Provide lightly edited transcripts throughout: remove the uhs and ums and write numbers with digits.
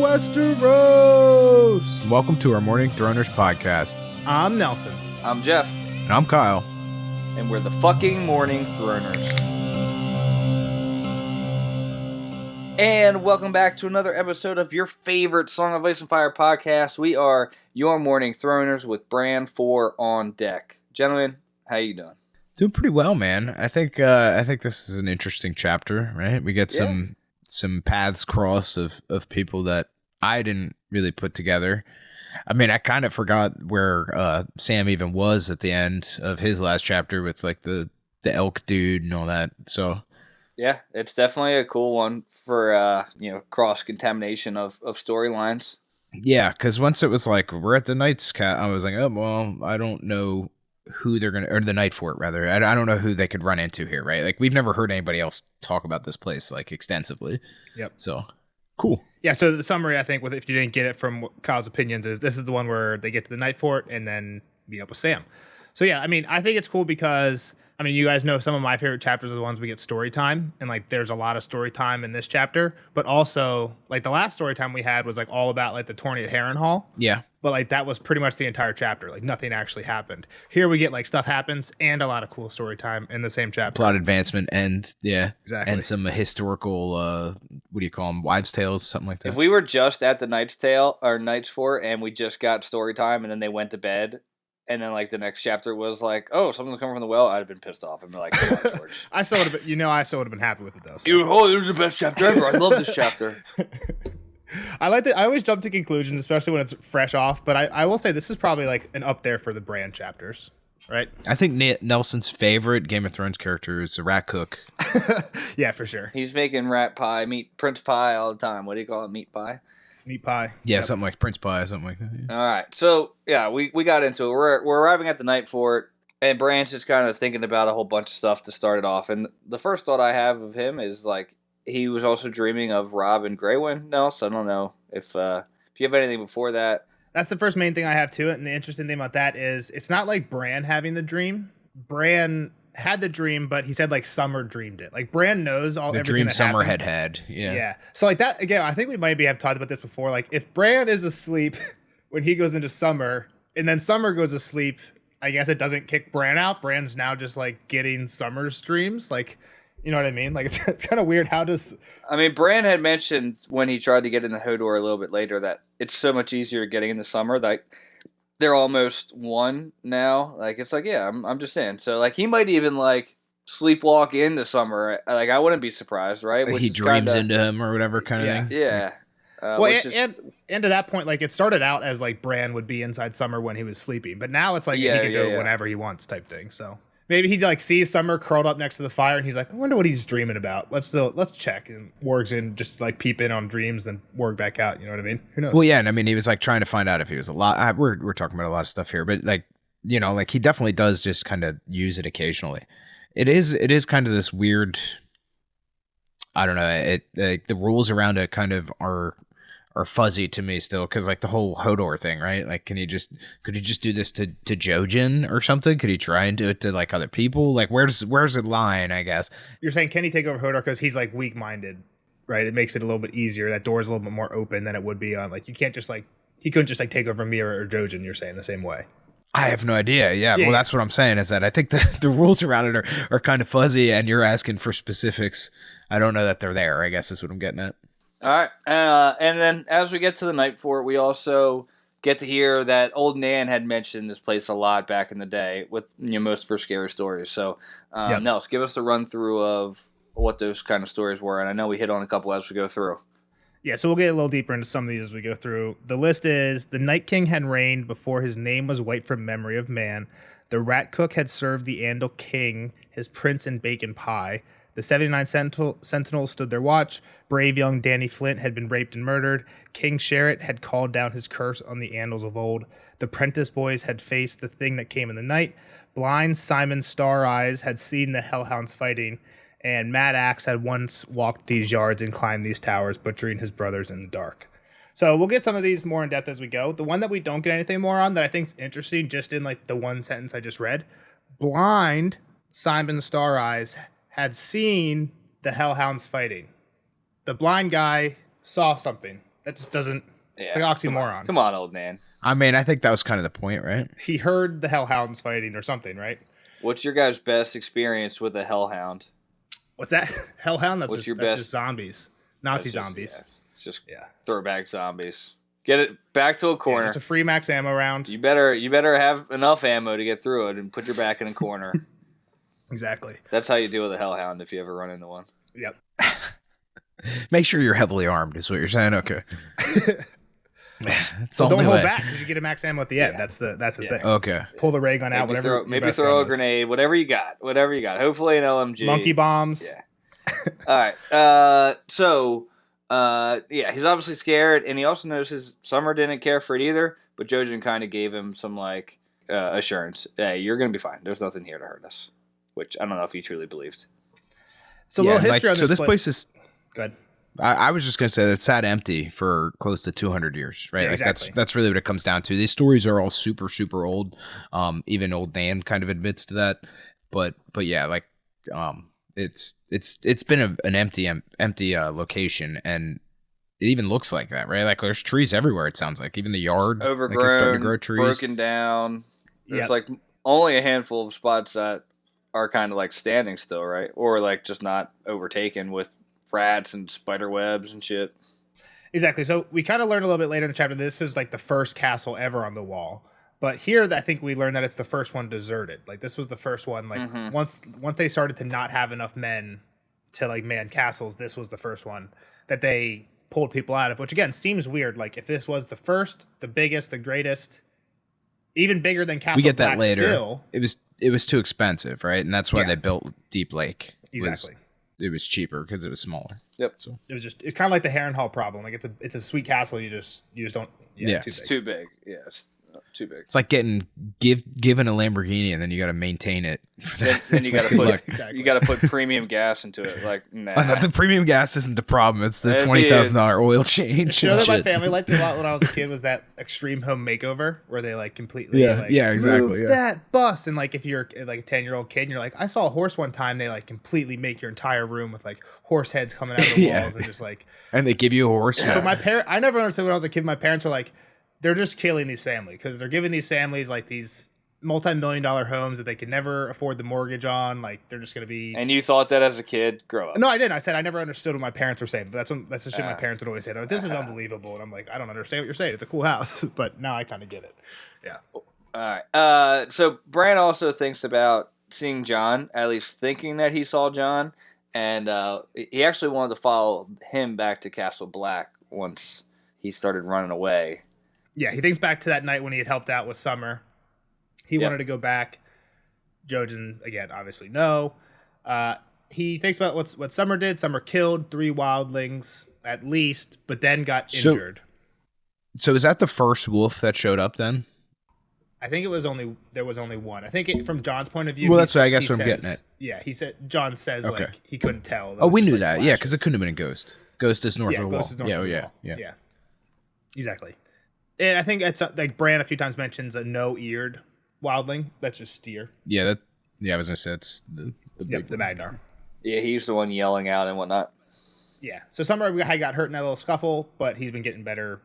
Westeros! Welcome to our Morning Throners podcast. I'm Nelson. I'm Jeff. And I'm Kyle. And we're the fucking Morning Throners. And welcome back to another episode of your favorite Song of Ice and Fire podcast. We are your Morning Throners with Bran 4 on deck. Gentlemen, how you doing? Doing pretty well, man. I think this is an interesting chapter, right? We get some paths cross of people that I didn't really put together. I mean, I kind of forgot where Sam even was at the end of his last chapter with like the elk dude and all that. So yeah, it's definitely a cool one for cross contamination of storylines. Yeah, because once it was like we're at the Night's Cat, I was like, oh well, I don't know who they're gonna, or the Night Fort rather. I don't know who they could run into here, right? Like we've never heard anybody else talk about this place like extensively. Yep. So cool. Yeah. So the summary, I think, if you didn't get it from Kyle's opinions, is this is the one where they get to the Night Fort and then meet up with Sam. So yeah, I mean, I think it's cool because I mean, you guys know some of my favorite chapters are the ones we get story time, and like there's a lot of story time in this chapter. But also, like the last story time we had was like all about like the tourney at Harrenhal. Yeah. But like that was pretty much the entire chapter. Like nothing actually happened. Here we get like stuff happens and a lot of cool story time in the same chapter. Plot advancement and Exactly. and some historical what do you call them? Wives' tales, something like that. If we were just at the Night's Tale or Night's Fort and we just got story time and then they went to bed. And then, like, the next chapter was like, oh, something's coming from the well. I'd have been pissed off. I'd be like, come on, George. I still would have been, I still would have been happy with it, though. So. Oh, this is the best chapter ever. I love this chapter. I always jump to conclusions, especially when it's fresh off. But I will say this is probably, like, an up there for the Bran chapters, right? I think Nelson's favorite Game of Thrones character is the rat cook. Yeah, for sure. He's making rat pie, Prince pie all the time. What do you call it? Meat pie? Meat pie. Yeah, yep. Something like Prince Pie, something like that. Yeah. All right. So, yeah, we got into it. We're arriving at the Night Fort, and Bran's just kind of thinking about a whole bunch of stuff to start it off. And the first thought I have of him is, like, he was also dreaming of Robb and Grey Wind. No, so I don't know if you have anything before that. That's the first main thing I have to it. And the interesting thing about that is it's not like Bran having the dream. Bran had the dream, but he said like Summer dreamed it. Like Bran knows all the everything dream that Summer happened. had. Yeah. Yeah. So like that again, I think we maybe have talked about this before. Like if Bran is asleep when he goes into Summer, and then Summer goes asleep, I guess it doesn't kick Bran out. Bran's now just like getting Summer's dreams. Like, you know what I mean? Like it's kind of weird. How does? I mean, Bran had mentioned when he tried to get in the Hodor a little bit later that it's so much easier getting in the Summer. Like they're almost one now. Like it's like I'm just saying. So like he might even like sleepwalk into Summer. Like I wouldn't be surprised, right? Which he dreams into him or whatever kind of thing. Yeah. And to that point, like it started out as like Bran would be inside Summer when he was sleeping, but now it's like he can go whenever he wants type thing. So maybe he like sees Summer curled up next to the fire and he's like, I wonder what he's dreaming about. Let's check, and Warg's in just like peep in on dreams, then Warg back out. You know what I mean? Who knows? Well, yeah, and I mean he was like trying to find out if he was alive. We're talking about a lot of stuff here, but like like he definitely does just kind of use it occasionally. It is kind of this weird. I don't know. The rules around it kind of are fuzzy to me still, because like the whole Hodor thing, right? Like, could he just do this to jraijin or something? Could he try and do it to like other people? Like, where's the line? I guess you're saying can he take over Hodor because he's like weak-minded, right? It makes it a little bit easier. That door's a little bit more open than it would be on like you can't just like he couldn't just like take over Mira or jraijin. You're saying the same way. I have no idea. Yeah. Well, that's what I'm saying is that I think the rules around it are kind of fuzzy, and you're asking for specifics. I don't know that they're there, I guess is what I'm getting at. All right. And then as we get to the Night Fort, we also get to hear that old Nan had mentioned this place a lot back in the day with most of her scary stories. So, Nels, give us the run through of what those kind of stories were. And I know we hit on a couple as we go through. Yeah, so we'll get a little deeper into some of these as we go through. The list is, the Night King had reigned before his name was wiped from memory of man. The Rat Cook had served the Andal King his prince and bacon pie. The 79 Sentinels stood their watch. Brave young Danny Flint had been raped and murdered. King Sherritt had called down his curse on the Andals of old. The Prentice boys had faced the thing that came in the night. Blind Simon Star Eyes had seen the Hellhounds fighting. And Mad Axe had once walked these yards and climbed these towers, butchering his brothers in the dark. So we'll get some of these more in depth as we go. The one that we don't get anything more on that I think is interesting, just in like the one sentence I just read, blind Simon Star Eyes had seen the Hellhounds fighting. The blind guy saw something. That just doesn't. Yeah, it's like oxymoron. Come on, old man. I mean, I think that was kind of the point, right? He heard the Hellhounds fighting or something, right? What's your guys' best experience with a Hellhound? What's that? Hellhound? That's, What's that's best? just zombies. Nazi zombies. Yeah, it's just Yeah. throwback zombies. Get it back to a corner. Just a free max ammo round. You better have enough ammo to get through it and put your back in a corner. Exactly. That's how you deal with a Hellhound if you ever run into one. Yep. Make sure you're heavily armed, is what you're saying. Okay. It's Well, the don't only hold way. back because you get a max ammo at the end. Yeah. That's the Yeah. thing. Okay. Pull the ray gun out. Whatever. Maybe throw a grenade. Whatever you got. Hopefully an LMG. Monkey bombs. Yeah. All right. Yeah, he's obviously scared, and he also notices Summer didn't care for it either. But jraijin kind of gave him some assurance. Hey, you're gonna be fine. There's nothing here to hurt us. Which I don't know if he truly believed. So a little history on so this this place is. Good. I was just gonna say that sat empty for close to 200 years, right? Yeah, like exactly. that's really what it comes down to. These stories are all super super old. Even old Dan kind of admits to that. But yeah, like it's been an empty location, and it even looks like that, right? Like there's trees everywhere. It sounds like even the yard Overgrown, like, it's starting to grow trees. broken down. There's Yep. like only a handful of spots that are kind of like standing still, right? Or like just not overtaken with rats and spider webs and shit. Exactly. So we kind of learned a little bit later in the chapter. This is like the first castle ever on the wall. But here, I think we learned that it's the first one deserted. Like this was the first one. Like Mhm. once they started to not have enough men to like man castles, this was the first one that they pulled people out of. Which again seems weird. Like if this was the first, the biggest, the greatest, even bigger than Castle We get that Black later. Still, It was too expensive, right? And that's why Yeah. they built Deep Lake. exactly. It was cheaper because it was smaller. Yep. So It's kind of like the Harrenhal problem. Like it's a sweet castle. You just don't. Yeah. Too It's big. too big. Yeah, it's too big. it's like given a Lamborghini and then you got to maintain it. For Then you got to Good put luck. Exactly. you got to put premium gas into it. Like nah. The premium gas isn't the problem. It's the It'd be $20,000 oil change. The show and that my shit. family liked a lot when I was a kid was that Extreme Home Makeover, where they like completely exactly. move Yeah. that bus, and like if you're like a 10-year-old kid and you're like, I saw a horse one time, they like completely make your entire room with like horse heads coming out of the Yeah. walls and just like. And they give you a horse. But my I never understood when I was a kid. My parents were like, they're just killing these families because they're giving these families like these multi-million-dollar homes that they could never afford the mortgage on. Like they're just gonna be. And you thought that as a kid? Grow up. No, I didn't. I said I never understood what my parents were saying. But that's the shit my parents would always say. They're like, this is unbelievable, and I'm like, I don't understand what you're saying. It's a cool house, but now I kind of get it. Yeah. All right. So Bran also thinks about seeing John, at least thinking that he saw John, and he actually wanted to follow him back to Castle Black once he started running away. Yeah, he thinks back to that night when he had helped out with Summer. He Yep. wanted to go back. jraijin, again, obviously no. He thinks about what Summer did. Summer killed 3 wildlings at least, but then got injured. So is that the first wolf that showed up then? I think there was only one. I think from John's point of view. Well, that's what I guess I'm getting at. Yeah, John says Okay. like he couldn't tell. Oh, we Just, knew like, that. Yeah, because it flashes. couldn't have been a ghost. Ghost is north of the wall. Ghost is north Yeah, of oh the yeah, wall. yeah. Exactly. And I think it's like Bran a few times mentions a no-eared wildling. That's just steer. Yeah, I was gonna say it's the big The Magnar. Yeah, he's the one yelling out and whatnot. Yeah. So Summer guy got hurt in that little scuffle, but he's been getting better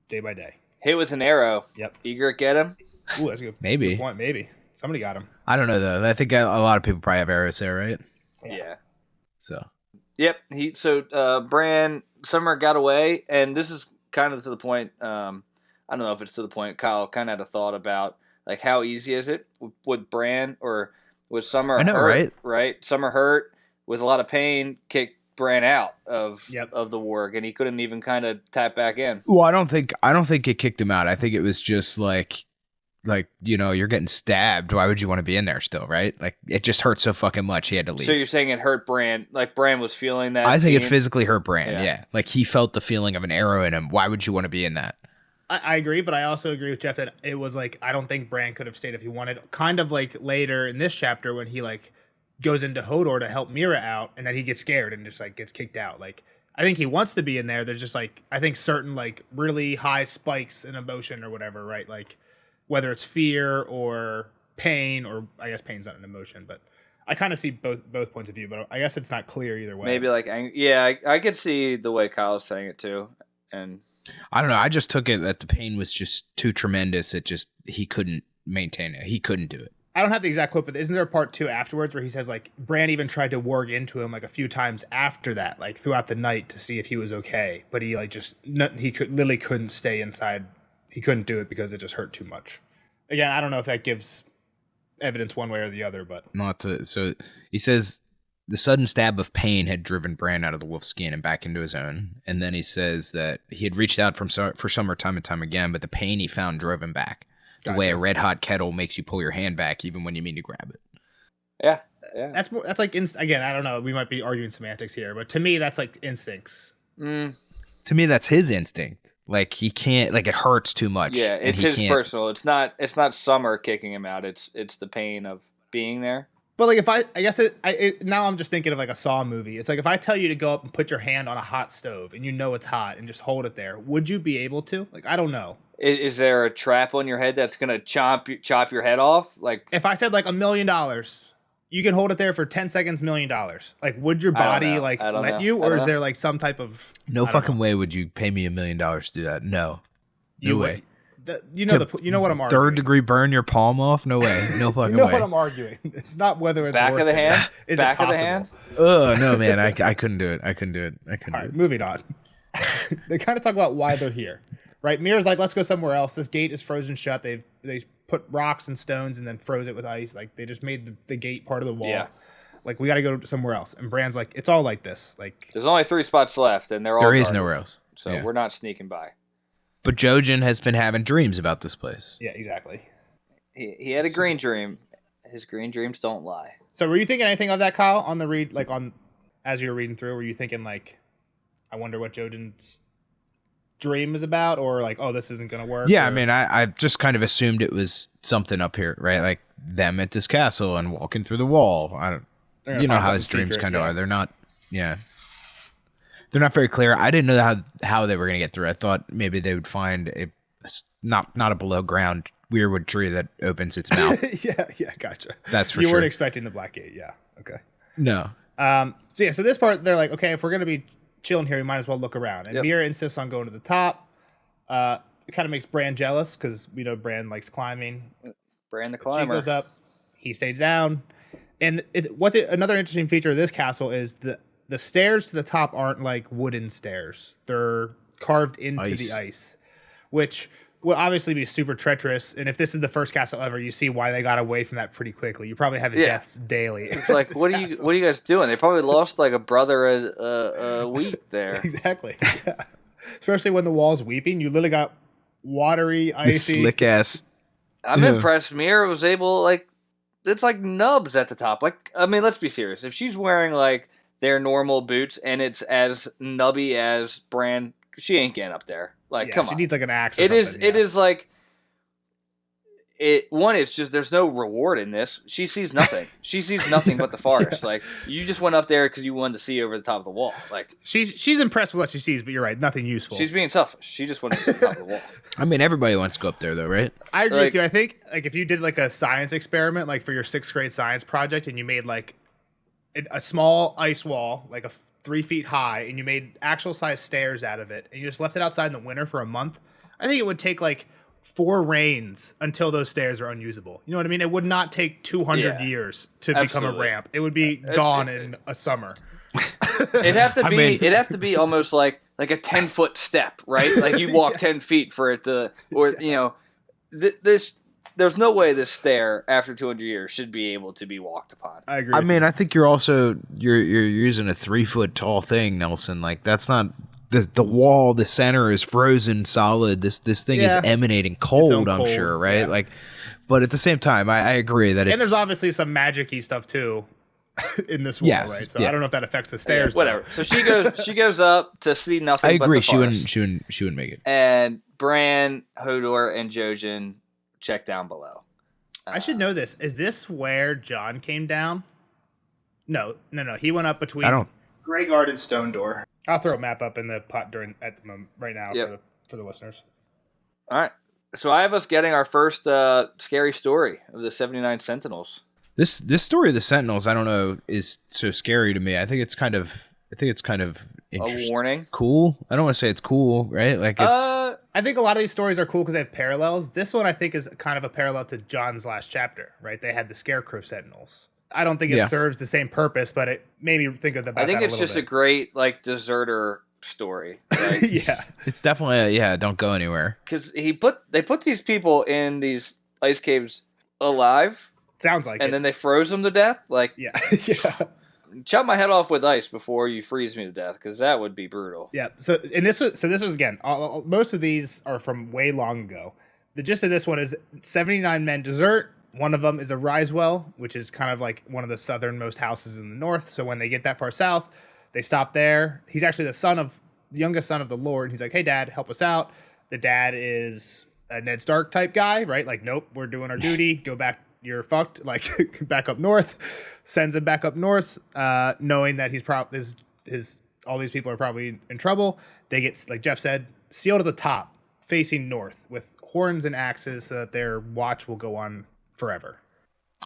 day by day. Hit with an arrow. Yep. Egret get him? Ooh, that's a good, Maybe. good point. Maybe somebody got him. I don't know though. I think a lot of people probably have arrows there, right? Yeah. So Yep. Bran Summer got away, and this is kind of to the point. I don't know if it's to the point. Kyle kind of had a thought about like how easy is it with Bran or was Summer? I know, hurt, right? Right. Summer hurt with a lot of pain. Kicked Bran out of Yep. of the warg, and he couldn't even kind of tap back in. well, I don't think it kicked him out. I think it was just like you're getting stabbed. Why would you want to be in there still, right? Like it just hurt so fucking much he had to leave. So you're saying it hurt Bran? Like Bran was feeling that? I think it pain? physically hurt Bran. Yeah. Yeah, like he felt the feeling of an arrow in him. Why would you want to be in that? I agree, but I also agree with Jeff that it was like I don't think Bran could have stayed if he wanted. Kind of like later in this chapter when he like goes into Hodor to help Mira out, and then he gets scared and just like gets kicked out. Like I think he wants to be in there. There's just like I think certain like really high spikes in emotion or whatever, right? Like whether it's fear or pain, or I guess pain's not an emotion, but I kind of see both points of view. But I guess it's not clear either way. Maybe like I could see the way Kyle's saying it too. And I don't know. I just took it that the pain was just too tremendous. He couldn't maintain it. He couldn't do it. I don't have the exact quote, but isn't there a part 2 afterwards where he says like Bran even tried to work into him like a few times after that, like throughout the night to see if he was okay, but he like literally couldn't stay inside. He couldn't do it because it just hurt too much. Again, I don't know if that gives evidence one way or the other, but so he says the sudden stab of pain had driven Bran out of the wolf's skin and back into his own, and then he says that he had reached out for summer time and time again, but the pain he found drove him back. The way a red hot kettle makes you pull your hand back even when you mean to grab it. Yeah. That's like again, I don't know, we might be arguing semantics here, but to me that's like instincts. To me that's his instinct. Like he can't, like it hurts too much. Yeah, it's his personal. It's not Summer kicking him out. It's the pain of being there. But like now I'm just thinking of like a Saw movie. It's like if I tell you to go up and put your hand on a hot stove and you know it's hot and just hold it there, would you be able to? Like I don't know. Is there a trap on your head that's gonna chop your head off? Like if I said like $1 million, you can hold it there for 10 seconds, $1 million. Like would your body like let you, or is there like some type of no fucking way would you pay me $1 million to do that? No way. You know what I'm arguing. 3rd degree burn your palm off? No way. No fucking way. You know what I'm arguing. It's not whether it's back of the hand. Is back it of the hand. Oh no, man! I couldn't do it. I couldn't do it. All right, moving on. They kind of talk about why they're here, right? Mira's like, let's go somewhere else. This gate is frozen shut. They put rocks and stones and then froze it with ice. Like they just made the gate part of the wall. Yeah. Like we got to go somewhere else. And Bran's like, it's all like this. Like there's only 3 spots left, and they're all there is guarded. nowhere else. So we're not sneaking by. But Jojin has been having dreams about this place. Yeah, exactly. He had a green dream. His green dreams don't lie. So were you thinking anything of that, Kyle, on the read, like on as you were reading through? Were you thinking like, I wonder what Jojin's dream is about, or like, oh, this isn't gonna work? Yeah, or... I mean, I just kind of assumed it was something up here, right? Like them at this castle and walking through the wall. I don't. You know how his dreams kind of are. They're not. Yeah. They're not very clear. I didn't know how they were going to get through. I thought maybe they would find a not a below ground weirwood tree that opens its mouth. yeah, gotcha. That's for sure. You sure. weren't expecting the black gate. Yeah. Okay. No. So this part, they're like, okay, if we're going to be chilling here, we might as well look around. And Mira insists on going to the top. It kind of makes Bran jealous because we know Bran likes climbing. Bran the climber. She goes up. He stays down. And another interesting feature of this castle is the stairs to the top aren't like wooden stairs. They're carved into the ice, which will obviously be super treacherous. And if this is the first castle ever, you see why they got away from that pretty quickly. You probably have deaths daily. It's like, what are you guys doing? They probably lost like a brother a week there. Exactly. Yeah. Especially when the wall's weeping. You literally got watery, icy. Slick ass. I'm impressed. Mira was able, like, it's like nubs at the top. Like, I mean, let's be serious. If she's wearing like their normal boots and it's as nubby as Bran, she ain't getting up there. Like, come on. She needs like an axe. It is like it's just there's no reward in this. She sees nothing. She sees nothing but the forest. Like, you just went up there because you wanted to see over the top of the wall. Like, she's impressed with what she sees, but you're right, nothing useful. She's being selfish. She just wanted to see the top of the wall. I mean, everybody wants to go up there, though, right? I agree with you. I think like if you did like a science experiment, like for your 6th grade science project, and you made like a small ice wall, like 3 feet high, and you made actual size stairs out of it, and you just left it outside in the winter for a month, I think it would take like 4 rains until those stairs are unusable. You know what I mean? It would not take 200 years to become a ramp. It would be gone in a summer. It'd have to be almost like a 10-foot step, right? Like you walk 10 feet for it to, or you know, there's no way this stair after 200 years should be able to be walked upon. I agree. I mean, I think you're using a 3-foot tall thing, Nelson. Like that's not the wall. The center is frozen solid. This thing is emanating cold. I'm sure, right? Yeah. Like, but at the same time, I agree that and there's obviously some magic-y stuff too in this wall, right? So I don't know if that affects the stairs. Whatever. So she goes up to see nothing. I agree. But the forest. She wouldn't make it. And Bran, Hodor, and Jojin check down below. I should know this. Is this where Jon came down? No. He went up between Greyguard and Stone Door. I'll throw a map up in the pot at the moment right now for the listeners. All right. So I have us getting our first scary story of the 79 Sentinels. This story of the Sentinels, I don't know, is so scary to me. I think it's kind of a warning. Cool. I don't want to say it's cool, right? Like it's. I think a lot of these stories are cool because they have parallels. This one I think is kind of a parallel to John's last chapter, right? They had the Scarecrow Sentinels. I don't think it serves the same purpose, but it made me think of I think it's just a great like deserter story. Like, yeah, it's definitely don't go anywhere. Because they put these people in these ice caves alive. Sounds like and then they froze them to death. Like yeah. Chop my head off with ice before you freeze me to death, because that would be brutal. Yeah. So this was again. Most of these are from way long ago. The gist of this one is 79 men desert. One of them is a Risewell, which is kind of like one of the southernmost houses in the north. So when they get that far south, they stop there. He's actually the youngest son of the Lord. He's like, "Hey, Dad, help us out." The dad is a Ned Stark type guy, right? Like, nope, we're doing our duty. Go back. You're fucked. Like, back up north. Sends him back up north, knowing that he's probably all these people are probably in trouble. They get, like Jeff said, sealed to the top, facing north with horns and axes, so that their watch will go on forever.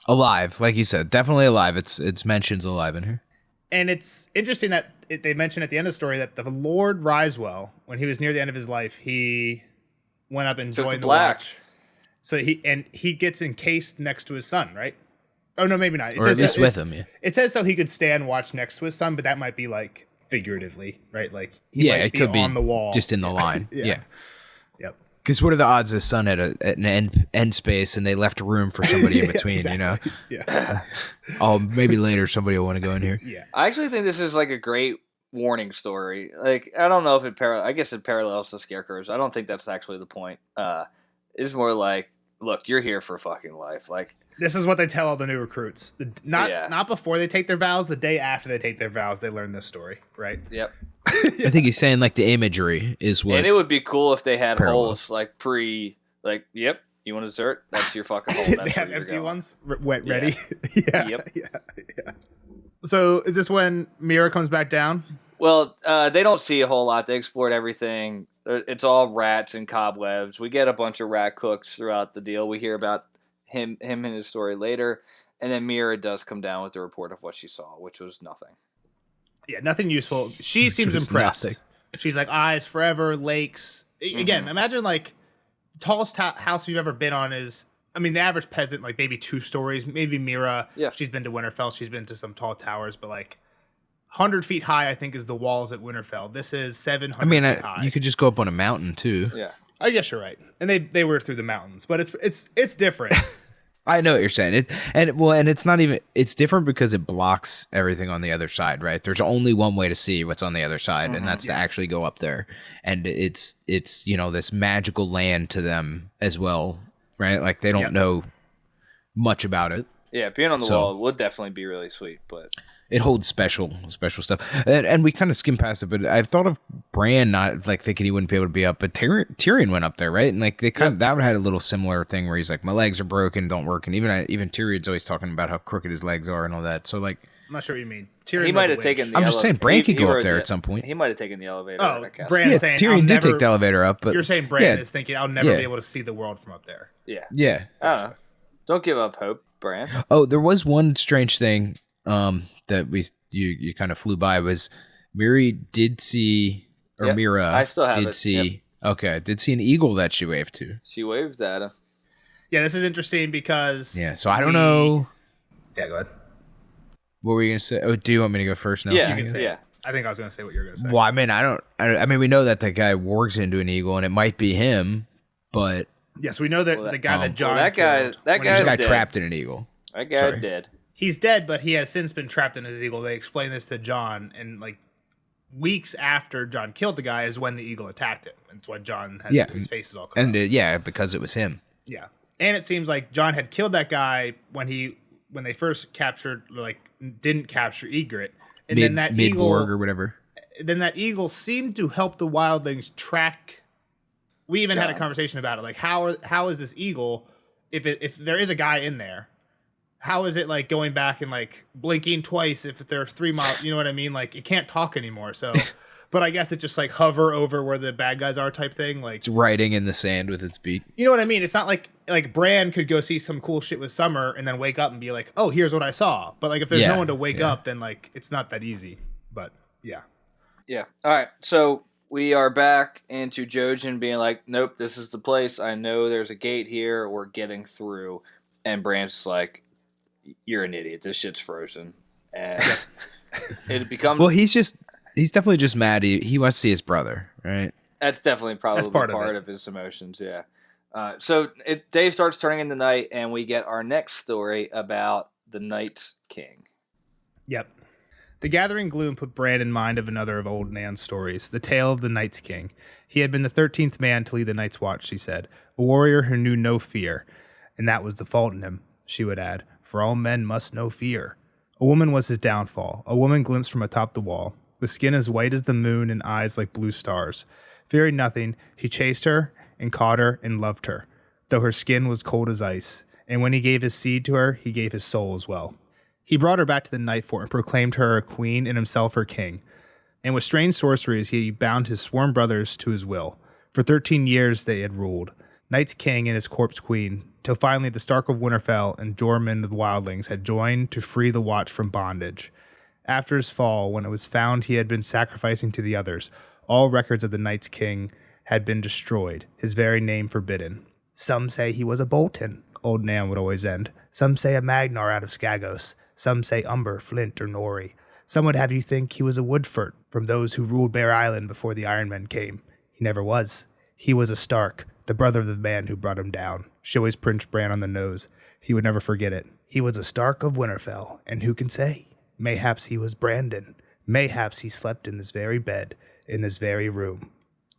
Alive, like you said, definitely alive. It's mentions alive in here. And it's interesting that they mention at the end of the story that the Lord Risewell, when he was near the end of his life, he went up and joined the watch. So he gets encased next to his son, right? Oh no, maybe not. Or at least with him. Yeah. It says so he could stand watch next to his son, but that might be like figuratively, right? Like he might it be could be on the wall, just in the line. Yeah. Yep. Because what are the odds his son at an end space and they left room for somebody in between? Exactly. You know. Yeah. Oh, maybe later somebody will want to go in here. Yeah. I actually think this is like a great warning story. Like, I don't know if I guess it parallels the Scarecrows. I don't think that's actually the point. It's more like, look, you're here for fucking life. Like, this is what they tell all the new recruits. Not before they take their vows. The day after they take their vows, they learn this story, right? Yep. I think he's saying like the imagery is what. And it would be cool if they had parallels. holes like yep, you want dessert? That's your fucking hole. That's they have where you're empty going. ones, ready. Yeah. Yep. Yeah. So is this when Mira comes back down? Well, they don't see a whole lot. They explored everything. It's all rats and cobwebs. We get a bunch of rat cooks throughout the deal. We hear about him and his story later. And then Mira does come down with the report of what she saw, which was nothing. Yeah, nothing useful. She seems impressed. Nothing. She's like, eyes forever, lakes. Again, imagine like tallest house you've ever been on is, I mean, the average peasant, like maybe 2 stories. Maybe Mira, she's been to Winterfell. She's been to some tall towers, but like 100 feet high, I think, is the walls at Winterfell. This is 700 feet high. You could just go up on a mountain too. Yeah. I guess you're right. And they were through the mountains, but it's different. I know what you're saying. It's not even, it's different because it blocks everything on the other side, right? There's only one way to see what's on the other side, and that's to actually go up there. And it's this magical land to them as well, right? Like they don't know much about it. Yeah, being on the wall would definitely be really sweet, but it holds special stuff. And we kind of skimmed past it, but I've thought of Bran not like thinking he wouldn't be able to be up, but Tyrion went up there, right? And like they kind of, that had a little similar thing where he's like, my legs are broken, don't work. And even Tyrion's always talking about how crooked his legs are and all that. So like, I'm not sure what you mean. Tyrion he might have taken the I'm just saying Bran could go up there at some point. He might have taken the elevator. Oh, Bran is saying Tyrion did take the elevator up, but you're saying Bran is thinking I'll never be able to see the world from up there. Yeah. Yeah. I don't know. Don't give up hope, Bran. Oh, there was one strange thing that you kind of flew by was Mira did see I still have did it. see did see an eagle that she waved to. She waved at him. Yeah, this is interesting because so I don't know. Yeah, go ahead. What were you gonna say? Oh, do you want me to go first now? Yeah, you can say I think I was gonna say what you're gonna say. Well, I mean, we know that the guy wargs into an eagle, and it might be him, but yes, we know that the guy that John that guy dead. trapped in an eagle. That guy dead. He's dead, but he has since been trapped in his eagle. They explain this to John, and like weeks after John killed the guy is when the eagle attacked him. It's when John had his face is all cut off. Because it was him. Yeah, and it seems like John had killed that guy when they first captured, like didn't capture Ygritte, and then that eagle or whatever. Then that eagle seemed to help the wildlings track. We even had a conversation about it. Like, how is this eagle, if there is a guy in there, how is it like going back and like blinking twice if there are 3 miles? You know what I mean? Like, it can't talk anymore. So, but I guess it just like hover over where the bad guys are type thing. Like it's writing in the sand with its beak. You know what I mean? It's not like Bran could go see some cool shit with Summer and then wake up and be like, oh, here's what I saw. But like if there's no one to wake up, then like it's not that easy. But yeah. Yeah. All right. So we are back into jraijin being like, nope, this is the place. I know there's a gate here. We're getting through. And Bran's just like, you're an idiot. This shit's frozen. And it becomes... Well, he's definitely just mad. He wants to see his brother, right? That's definitely probably part of his emotions, yeah. So day starts turning into night, and we get our next story about the Night's King. Yep. The gathering gloom put Bran in mind of another of old Nan's stories, the tale of the Night's King. He had been the 13th man to lead the Night's Watch, she said, a warrior who knew no fear. And that was the fault in him, she would add, for all men must know fear. A woman was his downfall, a woman glimpsed from atop the wall, with skin as white as the moon and eyes like blue stars. Fearing nothing, he chased her and caught her and loved her, though her skin was cold as ice. And when he gave his seed to her, he gave his soul as well. He brought her back to the Night Fort and proclaimed her a queen and himself her king. And with strange sorceries, he bound his sworn brothers to his will. For 13 years they had ruled, Night's King and his corpse queen, till finally the Stark of Winterfell and Jormund of the Wildlings had joined to free the Watch from bondage. After his fall, when it was found he had been sacrificing to the others, all records of the Night's King had been destroyed, his very name forbidden. Some say he was a Bolton, old Nan would always end. Some say a Magnar out of Skagos. Some say Umber, Flint, or Nori. Some would have you think he was a Woodford from those who ruled Bear Island before the Iron Men came. He never was. He was a Stark, the brother of the man who brought him down. She always pinched Bran on the nose. He would never forget it. He was a Stark of Winterfell, and who can say? Mayhaps he was Brandon. Mayhaps he slept in this very bed, in this very room.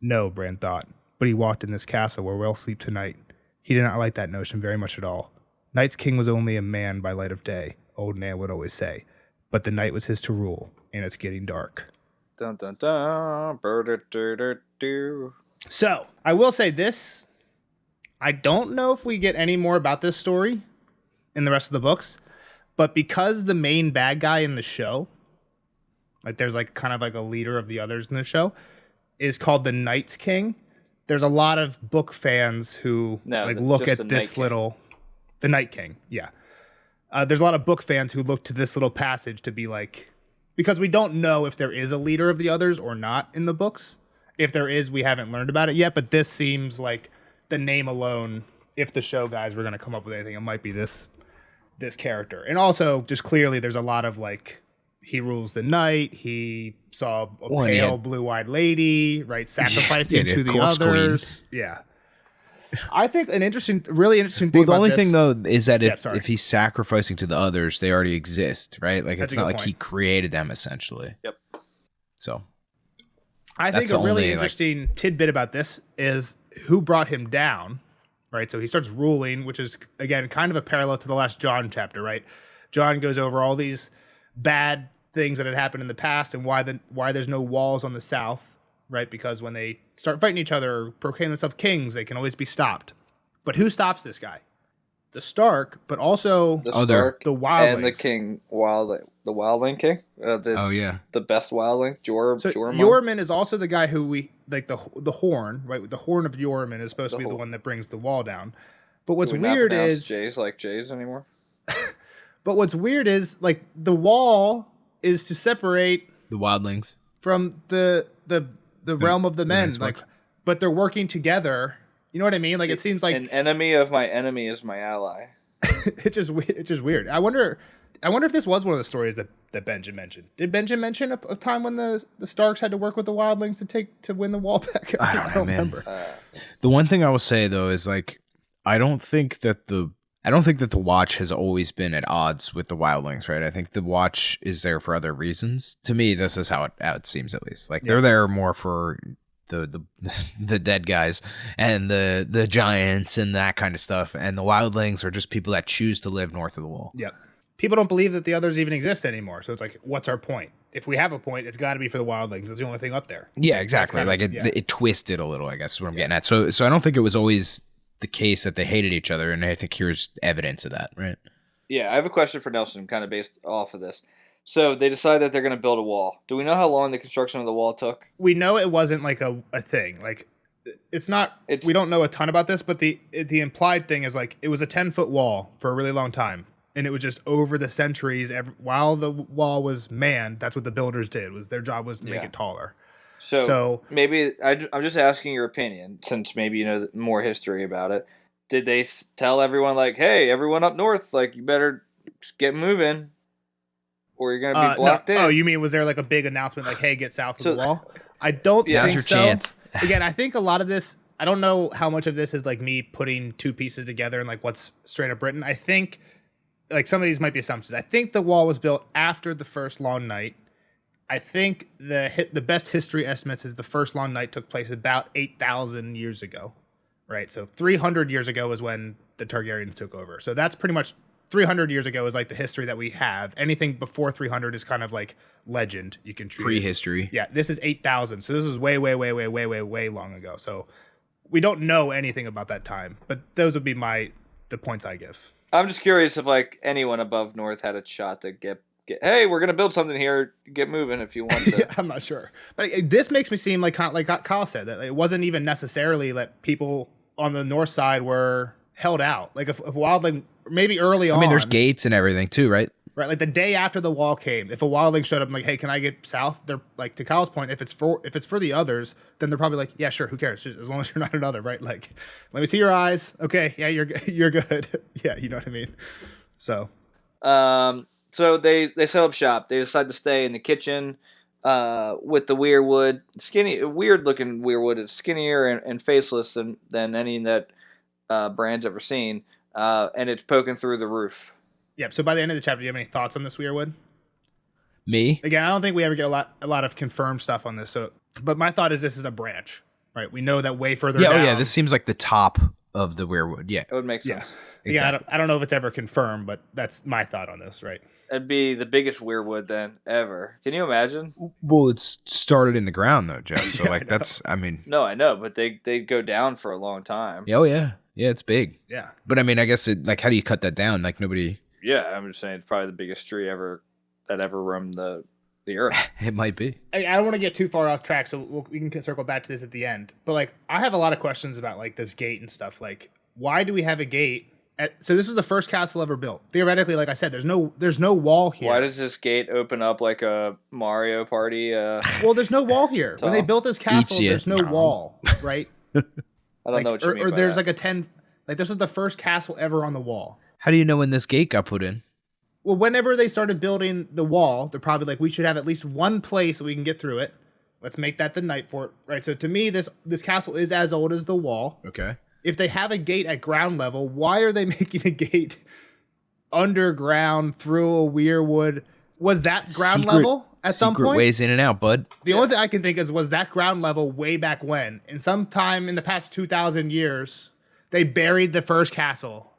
No, Bran thought, but he walked in this castle where we'll sleep tonight. He did not like that notion very much at all. Night's King was only a man by light of day, old Nan would always say, but the night was his to rule, and it's getting dark. Dun dun dun. Brr-dur-dur-dur-dur. So, I will say this. I don't know if we get any more about this story in the rest of the books, but because the main bad guy in the show, like there's like kind of like a leader of the others in the show, is called the Night's King. There's a lot of book fans who look at this little... The Night King, yeah. There's a lot of book fans who look to this little passage to be like... Because we don't know if there is a leader of the others or not in the books. If there is, we haven't learned about it yet, but this seems like the name alone, if the show guys were going to come up with anything, it might be this character. And also, just clearly, there's a lot of like... He rules the night. He saw a pale, blue-eyed lady, right, sacrificing to the others. Queen. Yeah, I think really interesting thing. Well, the only thing though is that if he's sacrificing to the others, they already exist, right? Like it's not like he created them essentially. Yep. So, I think a really interesting tidbit about this is who brought him down, right? So he starts ruling, which is again kind of a parallel to the last Jon chapter, right? Jon goes over all these bad things that had happened in the past and why there's no walls on the south, right? Because when they start fighting each other or proclaim themselves kings, they can always be stopped. But who stops this guy? The Stark, but also the Stark, the Wildlings. And the King, the Wildling King. The best Wildling, Jormund. So Jormund is also the guy who we like the horn, right? The horn of Jormund is supposed to be the one that brings the wall down. But what's weird is Jays like Jays anymore. But what's weird is like the wall is to separate the Wildlings from the realm of the men, like, but they're working together. You know what I mean? Like it seems like an enemy of my enemy is my ally. It's just weird. I wonder if this was one of the stories that Benjen mentioned. Did Benjen mention a time when the Starks had to work with the Wildlings to win the wall back? I don't remember. The one thing I will say though is like I don't think that the Watch has always been at odds with the Wildlings, right? I think the Watch is there for other reasons. To me, this is how it seems, at least. Like they're there more for the dead guys and the giants and that kind of stuff. And the Wildlings are just people that choose to live north of the wall. Yep. People don't believe that the others even exist anymore. So it's like, what's our point? If we have a point, it's got to be for the Wildlings. It's the only thing up there. Yeah, exactly. Like it twisted a little, I guess is what I'm getting at. So I don't think it was always the case that they hated each other, and I think here's evidence of that, right? Yeah, I have a question for Nelson, kind of based off of this. So they decide that they're going to build a wall. Do we know how long the construction of the wall took? We know it wasn't like a thing. Like we don't know a ton about this, but the implied thing is like it was a 10-foot wall for a really long time and it was just over the centuries. While the wall was manned, that's what the builders did. Was their job was to make it taller. So maybe I'm just asking your opinion, since maybe you know more history about it. Did they tell everyone like, "Hey, everyone up north, like you better get moving, or you're gonna be blocked in"? Oh, you mean was there like a big announcement like, "Hey, get south of the wall"? I don't think now's your so. chance. Again, I think a lot of this. I don't know how much of this is like me putting two pieces together and like what's straight up Britain. I think like some of these might be assumptions. I think the wall was built after the first long night. I think the best history estimates is the first long night took place about 8,000 years ago, right? So 300 years ago is when the Targaryens took over. So that's pretty much 300 years ago is like the history that we have. Anything before 300 is kind of like legend. You can treat Prehistory. Yeah, this is 8,000. So this is way long ago. So we don't know anything about that time. But those would be the points I give. I'm just curious if like anyone above north had a shot to get hey, we're gonna build something here. Get moving if you want to. Yeah, I'm not sure, but this makes me seem like Kyle said that it wasn't even necessarily that people on the north side were held out. Like if wildling maybe early on. I mean, there's gates and everything too, right? Right, like the day after the wall came, if a wildling showed up and like, hey, can I get south? They're like, to Kyle's point, if it's for the others, then they're probably like, yeah, sure, who cares? Just as long as you're not another, right? Like, let me see your eyes. Okay, yeah, you're good. Yeah, you know what I mean. So they set up shop. They decide to stay in the kitchen with the weirwood, weird looking weirwood. It's skinnier and faceless than any that Bran's ever seen, and it's poking through the roof. Yeah. So by the end of the chapter, do you have any thoughts on this weirwood? Me? Again, I don't think we ever get a lot of confirmed stuff on this. So, but my thought is this is a branch, right? We know that way further down. Oh yeah, this seems like the top of the weirwood. Yeah, it would make sense. Yeah, exactly. I don't know if it's ever confirmed, but that's my thought on this, right? It'd be the biggest weirwood then ever. Can you imagine? Well, it's started in the ground though, Jeff. So like that's, I mean. No, I know, but they go down for a long time. Oh yeah, it's big. Yeah, but I mean, I guess how do you cut that down? Like nobody. Yeah, I'm just saying it's probably the biggest tree that ever roamed the earth. It might be. I don't want to get too far off track, so we can circle back to this at the end. But like, I have a lot of questions about like this gate and stuff. Like, why do we have a gate? So this was the first castle ever built. Theoretically, like I said, there's no wall here. Why does this gate open up like a Mario Party? Well, there's no wall here. When they built this castle, there's no wall, right? I don't know what you mean. Or by there's that. like a 10. Like this was the first castle ever on the wall. How do you know when this gate got put in? Well, whenever they started building the wall, they're probably like, we should have at least one place that we can get through it. Let's make that the night fort, right? So to me, this castle is as old as the wall. Okay. If they have a gate at ground level, why are they making a gate underground through a weirwood? Was that ground level at some point? Secret ways in and out, bud. The only thing I can think is, was that ground level way back when? And sometime in the past 2,000 years, they buried the first castle.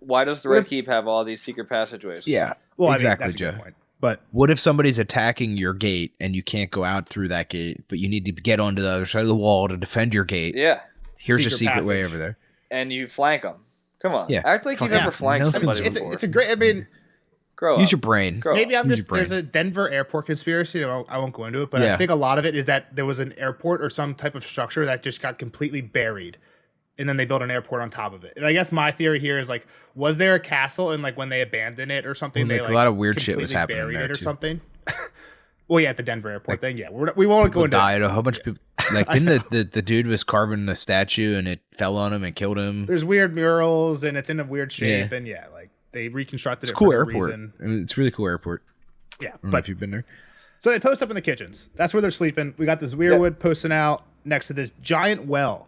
Why does the Red Keep have all these secret passageways? Yeah, well, exactly, I mean, that's Joe. a good point. But what if somebody's attacking your gate and you can't go out through that gate, but you need to get onto the other side of the wall to defend your gate? Yeah. Here's a secret way over there. And you flank them. Come on. Yeah. Act like you've never flanked somebody before. It's a great, I mean... Grow Use up. your brain. Maybe I'm just, there's a Denver airport conspiracy. I won't go into it, but I think a lot of it is that there was an airport or some type of structure that just got completely buried. And then they built an airport on top of it. And I guess my theory here is like, was there a castle and like when they abandoned it or something, Well, they like, like a lot of weird shit was happening buried there it or too. something? Well, yeah, at the Denver airport thing. Yeah, we won't go into died. A whole bunch of people. Like, didn't the dude was carving a statue and it fell on him and killed him? There's weird murals and it's in a weird shape. And yeah, like they reconstructed it's it cool for no airport. reason. I mean, it's a really cool airport. Yeah, I don't know if you've been there. So they post up in the kitchens. That's where they're sleeping. We got this weirwood posting out next to this giant well.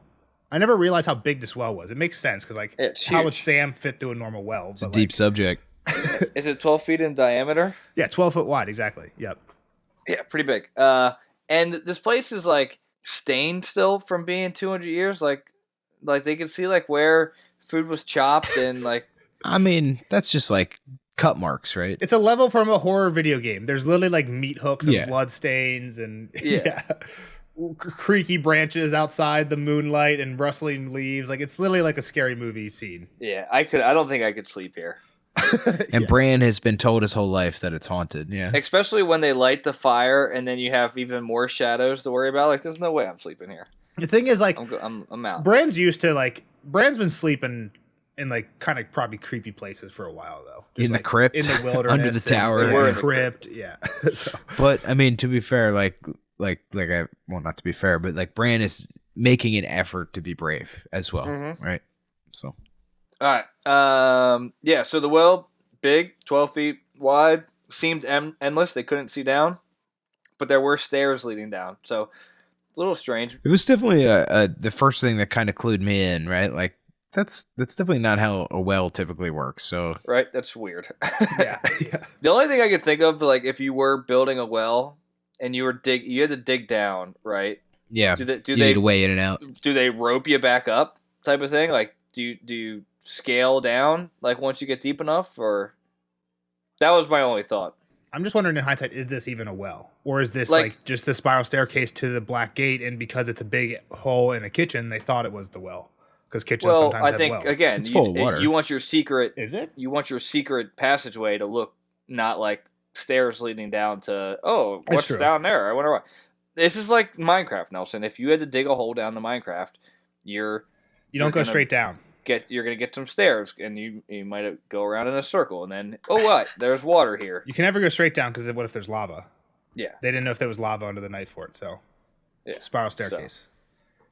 I never realized how big this well was. It makes sense because like how would Sam fit through a normal well? It's a deep subject. Is it 12 feet in diameter? Yeah, 12 foot wide. Exactly. Yep. Yeah, pretty big. And this place is like stained still from being 200 years. Like they can see like where food was chopped and like. I mean, that's just like cut marks, right? It's a level from a horror video game. There's literally like meat hooks and blood stains and creaky branches outside the moonlight and rustling leaves. Like it's literally like a scary movie scene. Yeah, I don't think I could sleep here. And Bran has been told his whole life that it's haunted. Yeah, especially when they light the fire and then you have even more shadows to worry about. Like, there's no way I'm sleeping here. The thing is, like, I'm out. Bran's used to Bran's been sleeping in like kind of probably creepy places for a while though. In the crypt, in the wilderness, under the tower, they were in the crypt. Yeah. So. But I mean, to be fair, not to be fair, but like Bran is making an effort to be brave as well, right? So, all right, yeah. So the well, big, 12 feet wide, seemed endless. They couldn't see down, but there were stairs leading down. So it's a little strange. It was definitely the first thing that kind of clued me in, right? Like. That's definitely not how a well typically works. So right, that's weird. Yeah. The only thing I could think of, like if you were building a well and you had to dig down, right? Yeah. Do you they need to weigh in and out? Do they rope you back up, type of thing? Like, do you scale down like once you get deep enough, or that was my only thought. I'm just wondering in hindsight, is this even a well, or is this like just the spiral staircase to the black gate? And because it's a big hole in a kitchen, they thought it was the well. Because kitchens sometimes have wells. Again, it's full of water. You want your secret. Is it? You want your secret passageway to look not like stairs leading down to. Oh, what's down there? I wonder why. This is like Minecraft, Nelson. If you had to dig a hole down to Minecraft, you don't go straight down. You're gonna get some stairs, and you might go around in a circle, and then what? There's water here. You can never go straight down because what if there's lava? Yeah. They didn't know if there was lava under the night fort, so yeah. Spiral staircase. So.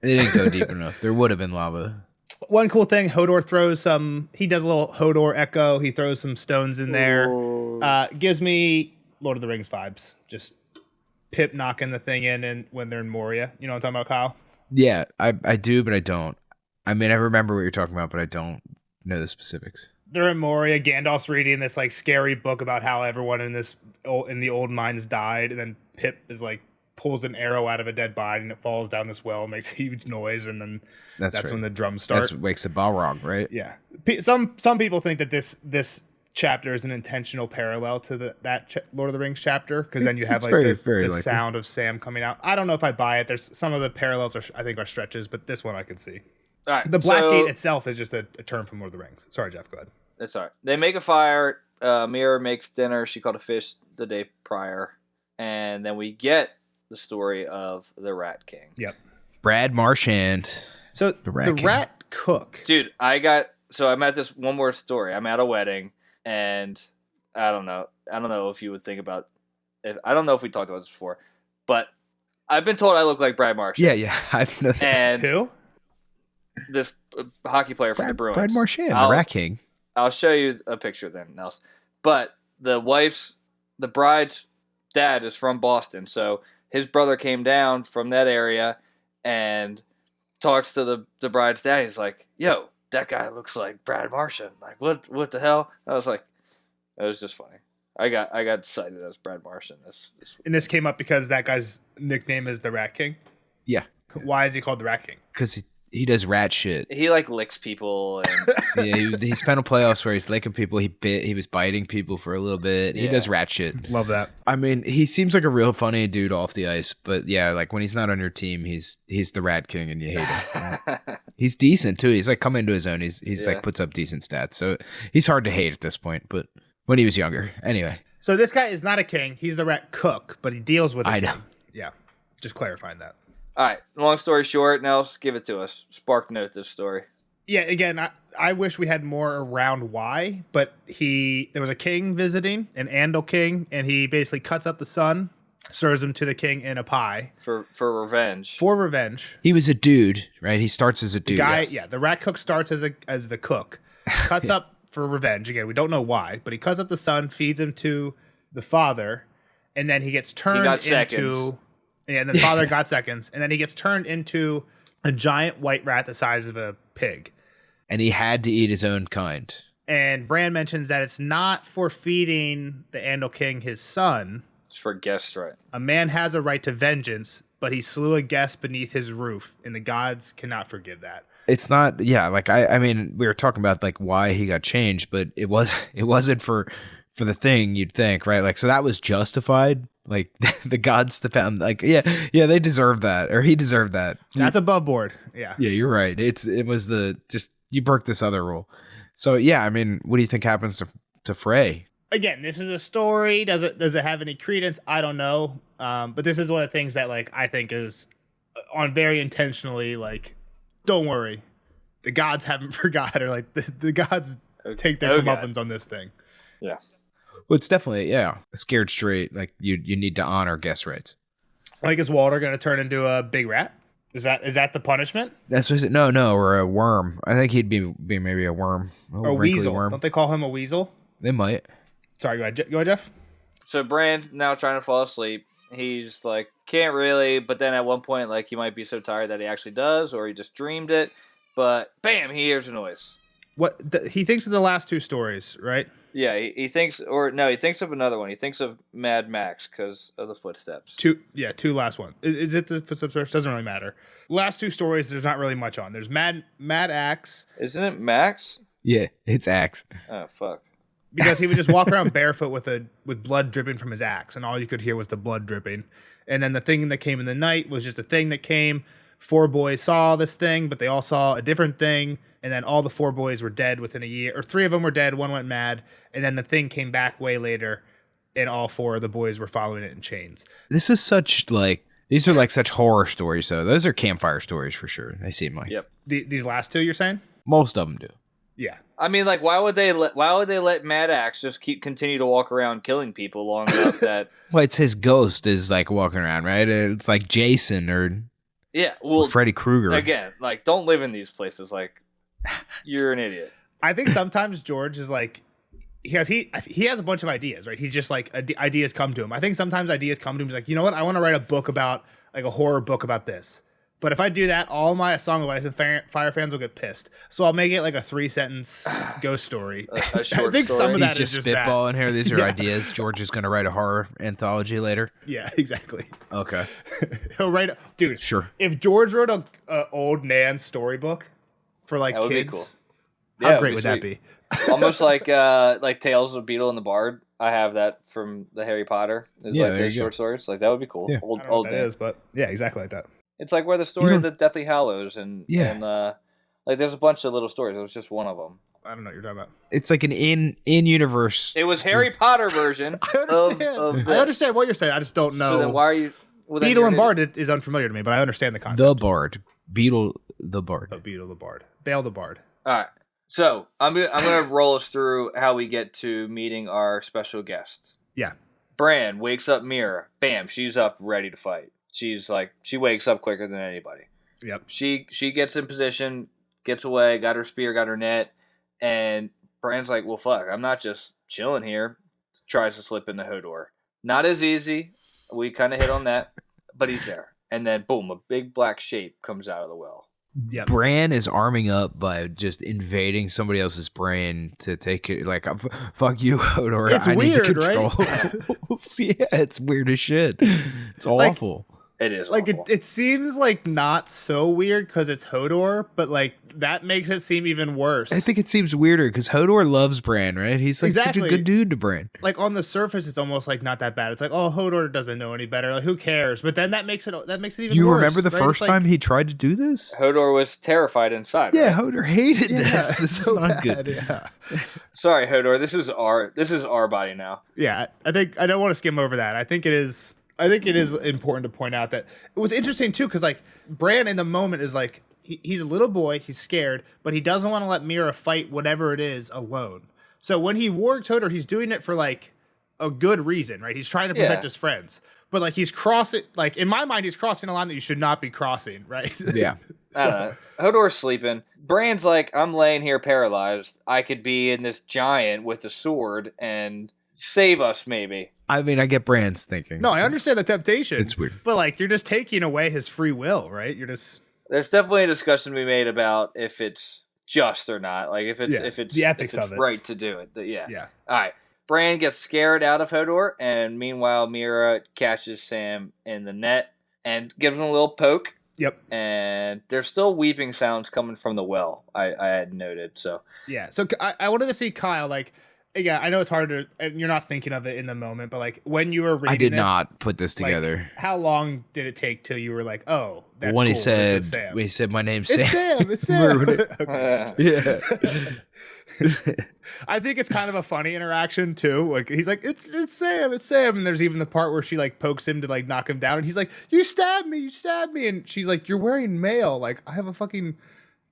They didn't go deep enough. There would have been lava. One cool thing, Hodor throws he does a little Hodor echo. He throws some stones in there. Gives me Lord of the Rings vibes. Just Pip knocking the thing in and when they're in Moria. You know what I'm talking about, Kyle? Yeah, I do, but I don't. I mean, I remember what you're talking about, but I don't know the specifics. They're in Moria. Gandalf's reading this like scary book about how everyone in the old mines died, and then Pip is like pulls an arrow out of a dead body and it falls down this well and makes a huge noise, and then that's right. When the drums start. That's what wakes a Balrog, right? Yeah. Some people think that this chapter is an intentional parallel to that Lord of the Rings chapter, because then you have like the sound of Sam coming out. I don't know if I buy it. There's some of the parallels I think are stretches, but this one I can see. All right, the Black Gate itself is just a term from Lord of the Rings. Sorry, Jeff. Go ahead. That's all right. They make a fire. Mira makes dinner. She caught a fish the day prior, and then we get the story of the Rat King. Yep. Brad Marchand. So the Rat Cook. Dude, I'm at this one more story. I'm at a wedding, and I don't know if you would think about it. I don't know if we talked about this before, but I've been told I look like Brad Marchand. Yeah. I've known that. And who? This hockey player for the Bruins. Brad Marchand, the Rat King. I'll show you a picture then, Nels. But the bride's dad is from Boston, so his brother came down from that area and talks to the bride's dad. He's like, "Yo, that guy looks like Brad Marchand." Like, what the hell? I was like, it was just funny. I got cited as Brad Marchand. And this came up because that guy's nickname is the Rat King? Yeah. Why is he called the Rat King? Because he does rat shit. He like licks people. And yeah, he spent a playoffs where he's licking people. He was biting people for a little bit. Yeah. He does rat shit. Love that. I mean, he seems like a real funny dude off the ice, but yeah, like when he's not on your team, he's the Rat King and you hate him. He's decent too. He's like come into his own. He's like puts up decent stats. So he's hard to hate at this point, but when he was younger. Anyway. So this guy is not a king. He's the Rat Cook, but he deals with a king. know. Yeah. Just clarifying that. All right. Long story short, Nels, give it to us. Spark note this story. Yeah, again, I wish we had more around why, but there was a king visiting, an Andal king, and he basically cuts up the son, serves him to the king in a pie. For revenge. For revenge. He was a dude, right? He starts as a dude. The Rat Cook starts as the cook. Cuts up for revenge. Again, we don't know why, but he cuts up the son, feeds him to the father, and then he gets turned into... seconds. Yeah, and the father got seconds, and then he gets turned into a giant white rat the size of a pig. And he had to eat his own kind. And Bran mentions that it's not for feeding the Andal King his son. It's for guest right. A man has a right to vengeance, but he slew a guest beneath his roof, and the gods cannot forgive that. It's not, yeah, like I mean, we were talking about like why he got changed, but it wasn't for the thing you'd think, right? Like, so that was justified. Like the gods found, like, yeah, they deserve that, or he deserved that. That's above board. Yeah. Yeah, you're right. It was you broke this other rule. So yeah, I mean, what do you think happens to Frey? Again, this is a story. Does it have any credence? I don't know. But this is one of the things that like I think is on very intentionally like, don't worry, the gods haven't forgot, or like the gods take their comeuppance on this thing. Yeah. Well, it's definitely a scared straight. Like you need to honor guest rights. Like, is Walter going to turn into a big rat? Is that the punishment? That's what it. No, or a worm. I think he'd be maybe a worm, a weasel. Worm. Don't they call him a weasel? They might. Sorry, go ahead, Jeff. So Bran's now trying to fall asleep. He's like, can't really, but then at one point, like, he might be so tired that he actually does, or he just dreamed it. But bam, he hears a noise. He thinks of the last two stories, right? Yeah, he thinks of another one. He thinks of Mad Max because of the footsteps. Two last one. Is it the footsteps? Doesn't really matter. Last two stories, there's not really much on. There's Mad Axe. Isn't it Max? Yeah, it's Axe. Oh fuck. Because he would just walk around barefoot with blood dripping from his axe, and all you could hear was the blood dripping. And then the thing that came in the night was just a thing that came. 4 boys saw this thing, but they all saw a different thing. And then all the 4 boys were dead within a year, or 3 of them were dead. 1 went mad, and then the thing came back way later, and all 4 of the boys were following it in chains. This is these are like such horror stories. So those are campfire stories for sure. They seem like. Yep. These last 2, you're saying? Most of them do. Yeah. I mean, like, why would they let Mad Axe just continue to walk around killing people long enough that? Well, it's his ghost is like walking around, right? It's like Jason or Freddy Krueger. Again, like, don't live in these places. Like, you're an idiot. I think sometimes George is like, he has a bunch of ideas, right? He's just like, ideas come to him. I think sometimes ideas come to him. He's like, you know what? I want to write a book about, like, a horror book about this. But if I do that, all my Song of Ice and Fire fans will get pissed. So I'll make it like a 3-sentence ghost story. A short I think story. some of that He's just is spitballing here. These are ideas. George is going to write a horror anthology later. Yeah, exactly. Okay. He'll write, dude. Sure. If George wrote a old Nan storybook for like That would be kids, cool. how Yeah, great would that be? Almost like Tales of Beetle and the Bard. I have that from the Harry Potter. It's Yeah, like there those you go. short stories. Like, that would be cool. Yeah. I don't know Old what that Dan. is, but yeah, exactly like that. It's like where the story of the Deathly Hallows and like there's a bunch of little stories. It was just one of them. I don't know what you're talking about. It's like an in-universe. It was Harry Potter version. I understand. I understand what you're saying. I just don't know. So then why are you? Well, then Beetle you're and an Bard is unfamiliar to me, but I understand the concept. The Bard. Beetle the Bard. Oh, Beetle the Bard. Bale the Bard. All right. So I'm gonna roll us through how we get to meeting our special guest. Yeah. Bran wakes up Mira. Bam, she's up, ready to fight. She's like, she wakes up quicker than anybody. Yep. She gets in position, gets away, got her spear, got her net, and Bran's like, well, fuck, I'm not just chilling here. Tries to slip into Hodor. Not as easy. We kind of hit on that, but he's there. And then, boom, a big black shape comes out of the well. Yep. Bran is arming up by just invading somebody else's brain to take it. Like, fuck you, Hodor. It's I weird, need the right? controls. Yeah, it's weird as shit. It's awful. It is Like, awful. it seems like not so weird because it's Hodor, but like that makes it seem even worse. I think it seems weirder because Hodor loves Bran, right? He's like such Exactly. a good dude to Bran. Like on the surface, it's almost like not that bad. It's like, oh, Hodor doesn't know any better. Like, who cares? But then that makes it even You worse. remember the right? first It's like- time he tried to do this? Hodor was terrified inside. Yeah, right? Hodor hated Yeah, this. This so is not bad, good. Yeah. Sorry, Hodor. This is our body now. Yeah, I think I don't want to skim over that. I think it is important to point out that it was interesting too, because like Bran in the moment is like he's a little boy, he's scared, but he doesn't want to let Mira fight whatever it is alone. So when he wargs Hodor, he's doing it for like a good reason, right? He's trying to protect Yeah. his friends, but like he's crossing, like in my mind, he's crossing a line that you should not be crossing, right? Yeah. I don't know. Hodor's sleeping. Bran's like, I'm laying here paralyzed. I could be in this giant with a sword and save us, maybe. I mean, I get Bran's thinking. No, I understand the temptation. It's weird. But like you're just taking away his free will, right? You're just There's definitely a discussion to be made about if it's just or not. Like if it's Yeah, if it's the ethics if it's of it. right to do it. Yeah. yeah. All right. Bran gets scared out of Hodor, and meanwhile Mira catches Sam in the net and gives him a little poke. Yep. And there's still weeping sounds coming from the well. I had noted. So Yeah. So I wanted to see Kyle, like, again, I know it's hard to, and you're not thinking of it in the moment, but like when you were reading I did this, not put this like, together. how long did it take till you were like, oh, that's When cool. he said, this is Sam. when he said, my name's It's Sam. Sam. It's Sam. Remember Okay. Yeah. I think it's kind of a funny interaction too. Like he's like, it's Sam, it's Sam. And there's even the part where she like pokes him to like knock him down, and he's like, you stabbed me, and she's like, you're wearing mail. Like I have a fucking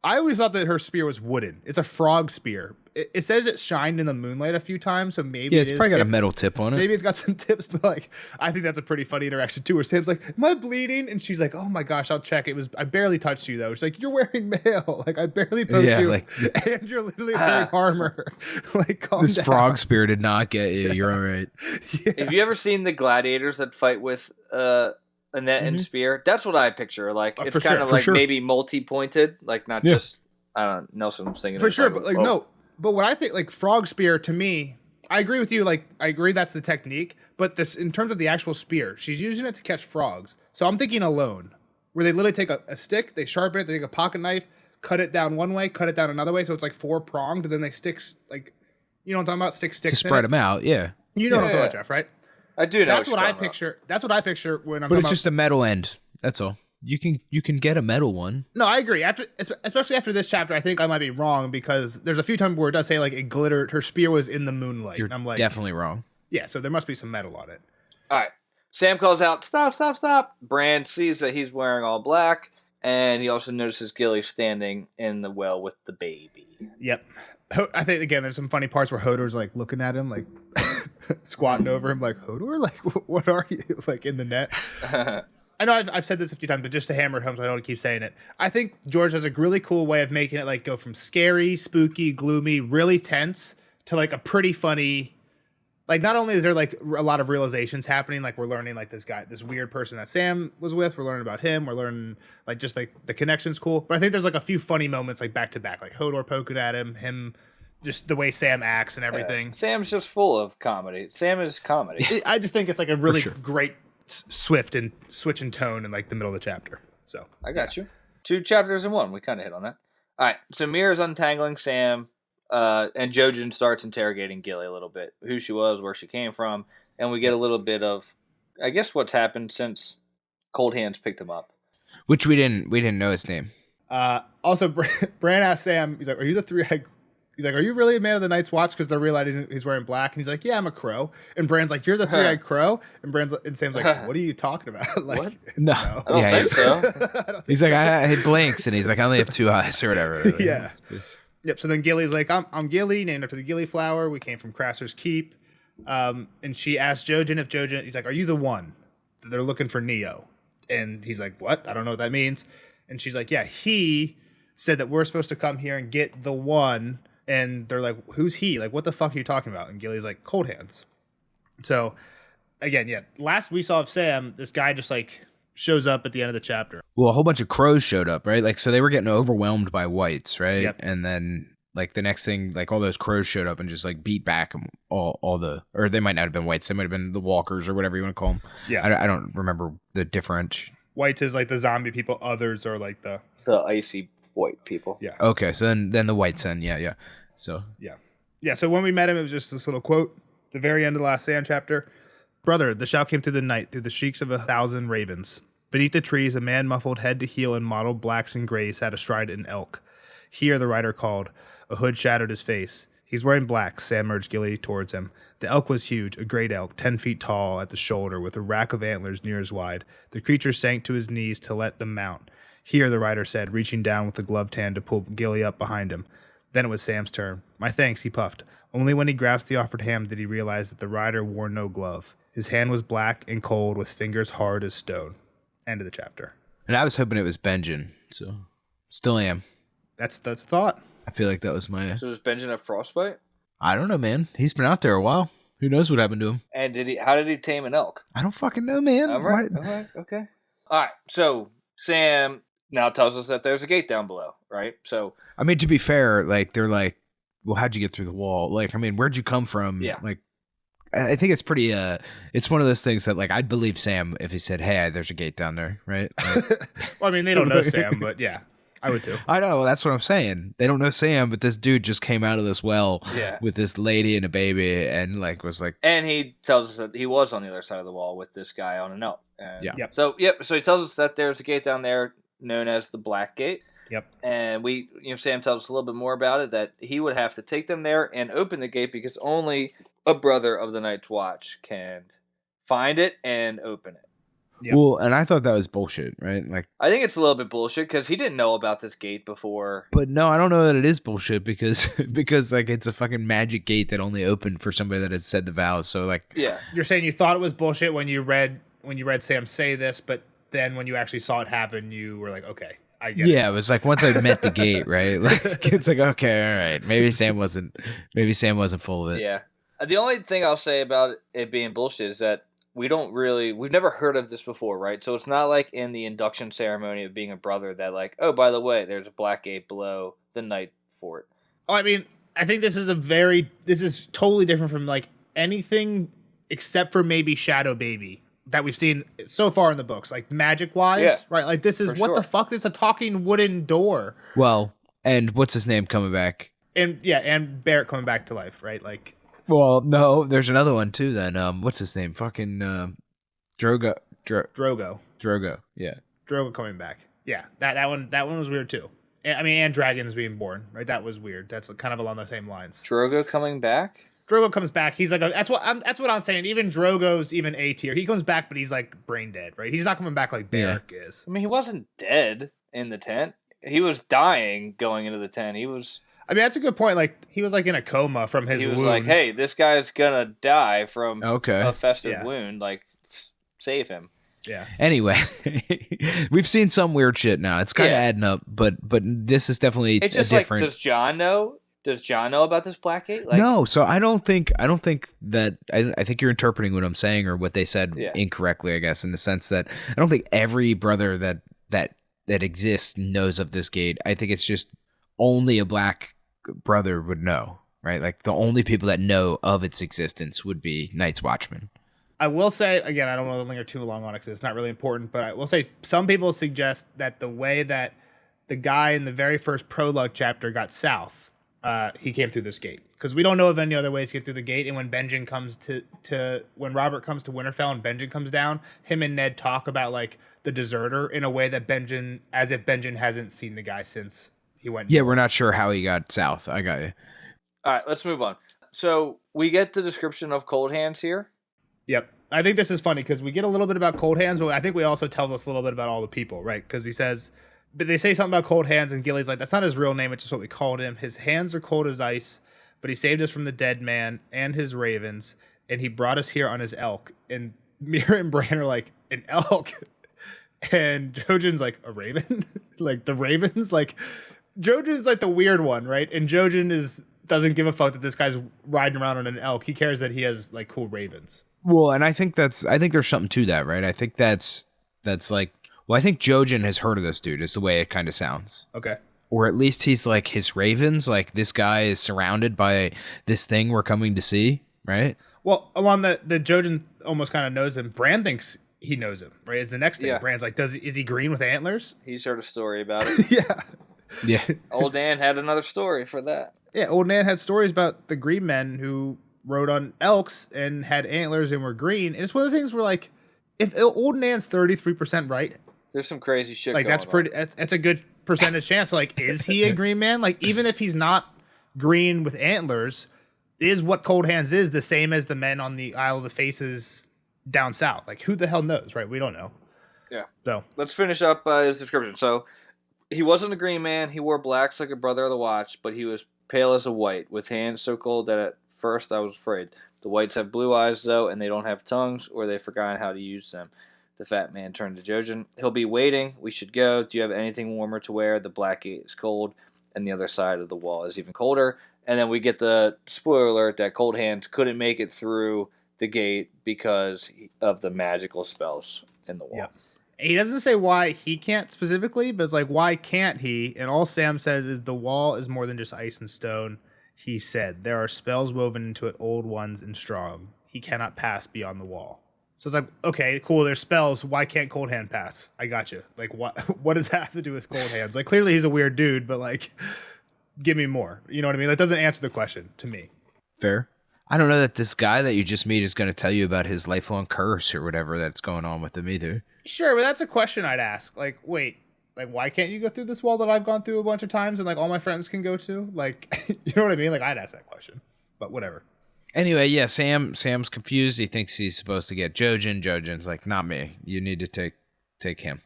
I always thought that her spear was wooden. It's a frog spear. It says it shined in the moonlight a few times, so maybe Yeah, it's probably got a metal tip on it. Maybe it's got some tips, but like I think that's a pretty funny interaction too. Where Sam's like, "Am I bleeding?" And she's like, "Oh my gosh, I'll check." I barely touched you though. She's like, "You're wearing mail. Like I barely poked you, and you're literally wearing armor." Like calm this down. frog spear did not get you. You're all right. Yeah. Have you ever seen the gladiators that fight with a net and spear? That's what I picture. Like it's kind of like maybe multi-pointed, like not just I don't know. Nelson's thinking for sure, but like no. But what I think, like frog spear, to me, I agree with you. Like I agree that's the technique, but this in terms of the actual spear, she's using it to catch frogs. So I'm thinking alone, where they literally take a stick, they sharpen it, they take a pocket knife, cut it down one way, cut it down another way, so it's like 4-pronged, and then they sticks like, you know what I'm talking about? Sticks to spread them out. Yeah, you know what I'm talking about, Jeff, right? I do know. That's what I picture. That's what I picture when I'm. But it's just a metal end. That's all. You can get a metal one. No, I agree. Especially after this chapter, I think I might be wrong because there's a few times where it does say like it glittered. Her spear was in the moonlight. You're and I'm like, definitely wrong. Yeah, so there must be some metal on it. All right. Sam calls out, "Stop, stop, stop." Bran sees that he's wearing all black, and he also notices Gilly standing in the well with the baby. Yep. I think again, there's some funny parts where Hodor's like looking at him, like squatting over him, like Hodor, like what are you, like in the net. I know I've said this a few times, but just to hammer it home so I don't keep saying it. I think George has a really cool way of making it like go from scary, spooky, gloomy, really tense to like a pretty funny. Like not only is there like a lot of realizations happening, like we're learning like this weird person that Sam was with, we're learning about him, we're learning like just like the connection's cool. But I think there's like a few funny moments like back to back, like Hodor poking at him just the way Sam acts and everything. Yeah. Sam's just full of comedy. Sam is comedy. I just think it's like a really great swift and switch in tone in like the middle of the chapter. So I got you. 2 chapters in one. We kind of hit on that. All right. So Mira's untangling Sam, and jraijin starts interrogating Gilly a little bit, who she was, where she came from, and we get a little bit of, I guess, what's happened since Cold Hands picked him up. Which we didn't know his name. Also, Bran asked Sam, he's like, "Are you the three-eyed?" He's like, "Are you really a man of the Night's Watch?" Because they're realizing he's wearing black. And he's like, "Yeah, I'm a crow." And Bran's like, "You're the three-eyed crow?" And Sam's like, "What are you talking about?" Like, what? No. I don't think so. He's like, I blinks, and he's like, "I only have 2 eyes," or whatever. Yeah. Yep. So then Gilly's like, I'm Gilly, named after the Gilly flower. We came from Crasser's Keep. And she asked jraijin if jraijin. He's like, "Are you the one? They're looking for Neo." And he's like, "What? I don't know what that means." And she's like, "Yeah, he said that we're supposed to come here and get the one." And they're like, "Who's he? Like, what the fuck are you talking about?" And Gilly's like, "Cold Hands." So, again, yeah. Last we saw of Sam, this guy just like shows up at the end of the chapter. Well, a whole bunch of crows showed up, right? Like, so they were getting overwhelmed by whites, right? Yep. And then, like, the next thing, like, all those crows showed up and just like beat back all the, or they might not have been whites. They might have been the walkers or whatever you want to call them. Yeah. I don't remember the different. Whites is like the zombie people. Others are like the icy white people. Yeah. Okay, so then the whites then, yeah. So yeah. So when we met him, it was just this little quote. The very end of the last Sam chapter. "Brother, the shout came through the night, through the shrieks of 1,000 ravens. Beneath the trees, a man muffled head to heel in mottled blacks and grays sat astride an elk. Here, the rider called. A hood shadowed his face. He's wearing black." Sam urged Gilly towards him. The elk was huge, a great elk, 10 feet tall at the shoulder, with a rack of antlers near as wide. The creature sank to his knees to let them mount. "Here," the rider said, reaching down with a gloved hand to pull Gilly up behind him. Then it was Sam's turn. "My thanks," he puffed. Only when he grasped the offered hand did he realize that the rider wore no glove. His hand was black and cold, with fingers hard as stone. End of the chapter. And I was hoping it was Benjen, so still am. That's thought. I feel like that was my. So was Benjen a frostbite? I don't know, man. He's been out there a while. Who knows what happened to him? And how did he tame an elk? I don't fucking know, man. All right. Okay. All right. So Sam now tells us that there's a gate down below, right? So I mean, to be fair, like they're like, "Well, how'd you get through the wall? Like, I mean, where'd you come from?" Yeah. Like, I think it's pretty. It's one of those things that, like, I'd believe Sam if he said, "Hey, there's a gate down there," right? Like, well, I mean, they don't know Sam, but yeah, I would too. I know. That's what I'm saying. They don't know Sam, but this dude just came out of this well with this lady and a baby, and like was like. And he tells us that he was on the other side of the wall with this guy on an elk. And Yep. So he tells us that there's a gate down there known as the Black Gate. Yep. And Sam tells us a little bit more about it, that he would have to take them there and open the gate because only a brother of the Night's Watch can find it and open it. Yep. Well, and I thought that was bullshit, right? Like, I think it's a little bit bullshit because he didn't know about this gate before. but no, I don't know that it is bullshit because like it's a fucking magic gate that only opened for somebody that had said the vows. So like, Yeah. You're saying you thought it was bullshit when you read Sam say this, but then when you actually saw it happen, you were like, okay, I get it. yeah, it was like once I met the gate, right? Like it's like, okay, all right, maybe Sam wasn't full of it. Yeah. The only thing I'll say about it being bullshit is that we've never heard of this before, right? So it's not like in the induction ceremony of being a brother that like, oh, by the way, there's a black gate below the night fort. Oh, I mean, I think this is totally different from like anything except for maybe Shadow Baby that we've seen so far in the books, like magic wise, right? Like this is what the fuck? This is a talking wooden door. Well, and what's his name coming back? And and Barrett coming back to life, right? Like, well, no, there's another one too. Then, what's his name? Fucking Drogo. Yeah. Drogo coming back. Yeah, that one was weird too. And dragons being born, right? That was weird. That's kind of along the same lines. Drogo coming back. Drogo comes back. He's like, that's what I'm saying. Even Drogo's even A tier. He comes back, but he's like brain dead, right? He's not coming back like Beric is. I mean, he wasn't dead in the tent. He was dying going into the tent. He was. I mean, that's a good point. Like he was like in a coma from his wound. He was like, hey, this guy's gonna die from a festive Yeah. wound. Like, save him. Yeah. Anyway, we've seen some weird shit now. It's kind of adding up, but this is definitely it's just different. Like, does John know? Does John know about this black gate? Like, no, so I don't think that I think you're interpreting what I'm saying or what they said incorrectly, I guess, in the sense that I don't think every brother that exists knows of this gate. I think it's just only a black brother would know, right? Like the only people that know of its existence would be Night's Watchmen. I will say, again, I don't want to linger too long on it because it's not really important, but I will say some people suggest that the way that the guy in the very first prologue chapter got south, he came through this gate. Because we don't know of any other ways to get through the gate, and when Benjen comes when Robert comes to Winterfell and Benjen comes down, him and Ned talk about like the deserter in a way that as if Benjen hasn't seen the guy since he went. Yeah, we're not sure how he got south. I got you. All right, let's move on. So we get the description of Cold Hands here. Yep. I think this is funny because we get a little bit about Cold Hands, but I think we also tells us a little bit about all the people, right? Because he says, but they say something about Cold Hands, and Gilly's like, that's not his real name, it's just what we called him. His hands are cold as ice, but he saved us from the dead man and his ravens, and he brought us here on his elk. And Mira and Bran are like, an elk? And Jojen's like, a raven? Like, the ravens? Like, Jojen's like the weird one, right? And Jojen doesn't give a fuck that this guy's riding around on an elk. He cares that he has, like, cool ravens. Well, and I think there's something to that, right? I think that's like, well, I think Jojen has heard of this dude, is the way it kind of sounds. Okay. Or at least he's like his ravens, like this guy is surrounded by this thing we're coming to see, right? Well, along the Jojen almost kind of knows him. Bran thinks he knows him, right? Is the next thing. Yeah. Bran's like, is he green with antlers? He's heard a story about it. Yeah. Yeah. Old Dan had another story for that. Yeah, Old Nan had stories about the green men who rode on elks and had antlers and were green. And it's one of those things where, like, if Old Nan's 33% right, there's some crazy shit. Like, that's pretty. That's a good percentage chance. Like, is he a green man? Like, even if he's not green with antlers, is what Cold Hands is the same as the men on the Isle of the Faces down south? Like, who the hell knows, right? We don't know. Yeah. So let's finish up his description. So he wasn't a green man. He wore blacks like a brother of the Watch, but he was pale as a white, with hands so cold that at first I was afraid. The whites have blue eyes, though, and they don't have tongues, or they've forgotten how to use them. The fat man turned to Jojen. He'll be waiting. We should go. Do you have anything warmer to wear? The black gate is cold, and the other side of the wall is even colder. And then we get the spoiler alert that Cold Hands couldn't make it through the gate because of the magical spells in the wall. Yep. He doesn't say why he can't specifically, but it's like, why can't he? And all Sam says is the wall is more than just ice and stone. He said, there are spells woven into it, old ones and strong. He cannot pass beyond the wall. So it's like, okay, cool, there's spells. Why can't Cold Hand pass? I got you. Like, what does that have to do with Cold Hands? Like, clearly he's a weird dude, but, like, give me more. You know what I mean? That doesn't answer the question to me. Fair. I don't know that this guy that you just meet is going to tell you about his lifelong curse or whatever that's going on with him either. Sure, but that's a question I'd ask. Like, wait, like, why can't you go through this wall that I've gone through a bunch of times and, like, all my friends can go to? Like, you know what I mean? Like, I'd ask that question, but whatever. Anyway, yeah, Sam's confused. He thinks he's supposed to get Jojin. Jojin's like, not me. You need to take him.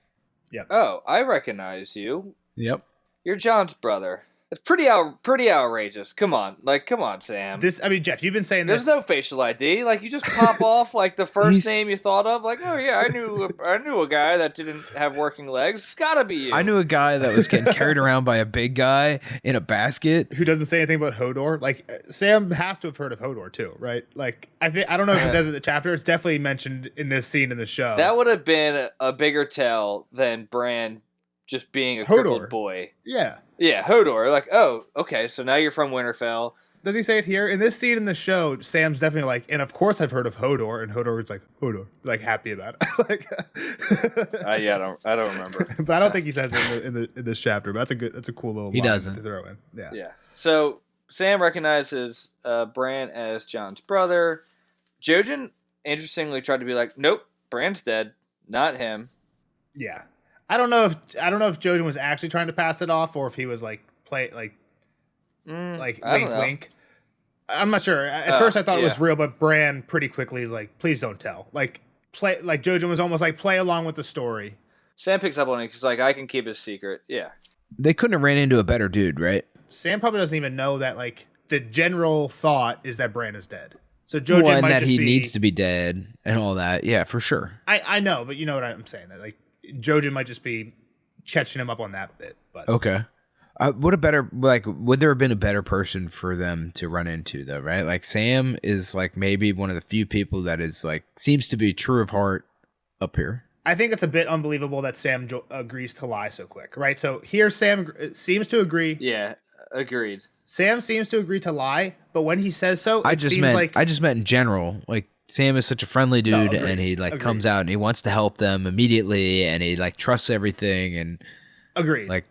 Yep. Oh, I recognize you. Yep. You're John's brother. It's pretty outrageous. Come on, Sam. Jeff, you've been saying there's this. no facial ID. Like, you just pop off like the first name you thought of. Like, oh yeah, I knew a guy that didn't have working legs. It's gotta be you. I knew a guy that was getting carried around by a big guy in a basket who doesn't say anything about Hodor. Like, Sam has to have heard of Hodor too, right? Like, I don't know if it says it in the chapter. It's definitely mentioned in this scene in the show. That would have been a bigger tell than Bran just being a crippled boy. Yeah. Yeah, Hodor. Like, oh, okay, so now you're from Winterfell. Does he say it here? In this scene in the show, Sam's definitely like, and of course I've heard of Hodor, and Hodor is like, Hodor, like happy about it. Like, yeah, I don't remember. But I don't think he says it in this chapter. But that's a cool little line doesn't to throw in. Yeah. Yeah. So Sam recognizes Bran as Jon's brother. Jojen, interestingly, tried to be like, nope, Bran's dead, not him. Yeah. I don't know if Jojen was actually trying to pass it off, or if he was like wink wink. I'm not sure. At first I thought it was real, but Bran pretty quickly is like, please don't tell. Like Jojen was almost like, play along with the story. Sam picks up on it. He's like, I can keep his secret. Yeah. They couldn't have ran into a better dude, right? Sam probably doesn't even know that, like, the general thought is that Bran is dead. So Jojen might that just he be, needs to be dead and all that. Yeah, for sure. I know, but you know what I'm saying. That, like, Jojen might just be catching him up on that bit. But okay. Would there have been a better person for them to run into, though, right? Like, Sam is, like, maybe one of the few people that is, like, seems to be true of heart up here. I think it's a bit unbelievable that Sam agrees to lie so quick, right? So here Sam seems to agree. Yeah, agreed. Sam seems to agree to lie, but when he says so, I just meant in general. Like, Sam is such a friendly dude, and he comes out and he wants to help them immediately, and he like trusts everything, and agreed. Like,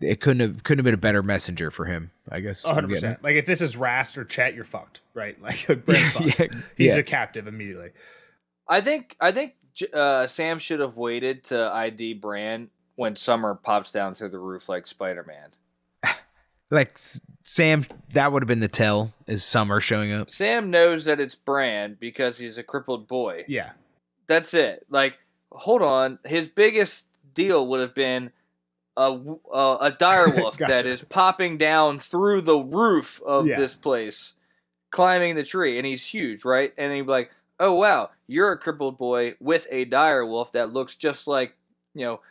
it couldn't have been a better messenger for him, I guess. 100%. Like, if this is Rast or Chet, you're fucked, right? Like, Brand's fucked. He's a captive immediately. I think Sam should have waited to ID Bran when Summer pops down through the roof like Spider-Man. Like, Sam, that would have been the tell, is Summer showing up. Sam knows that it's Bran because he's a crippled boy. Yeah. That's it. Like, hold on. His biggest deal would have been a direwolf Gotcha. that is popping down through the roof of this place, climbing the tree, and he's huge, right? And he'd be like, oh, wow, you're a crippled boy with a direwolf that looks just like,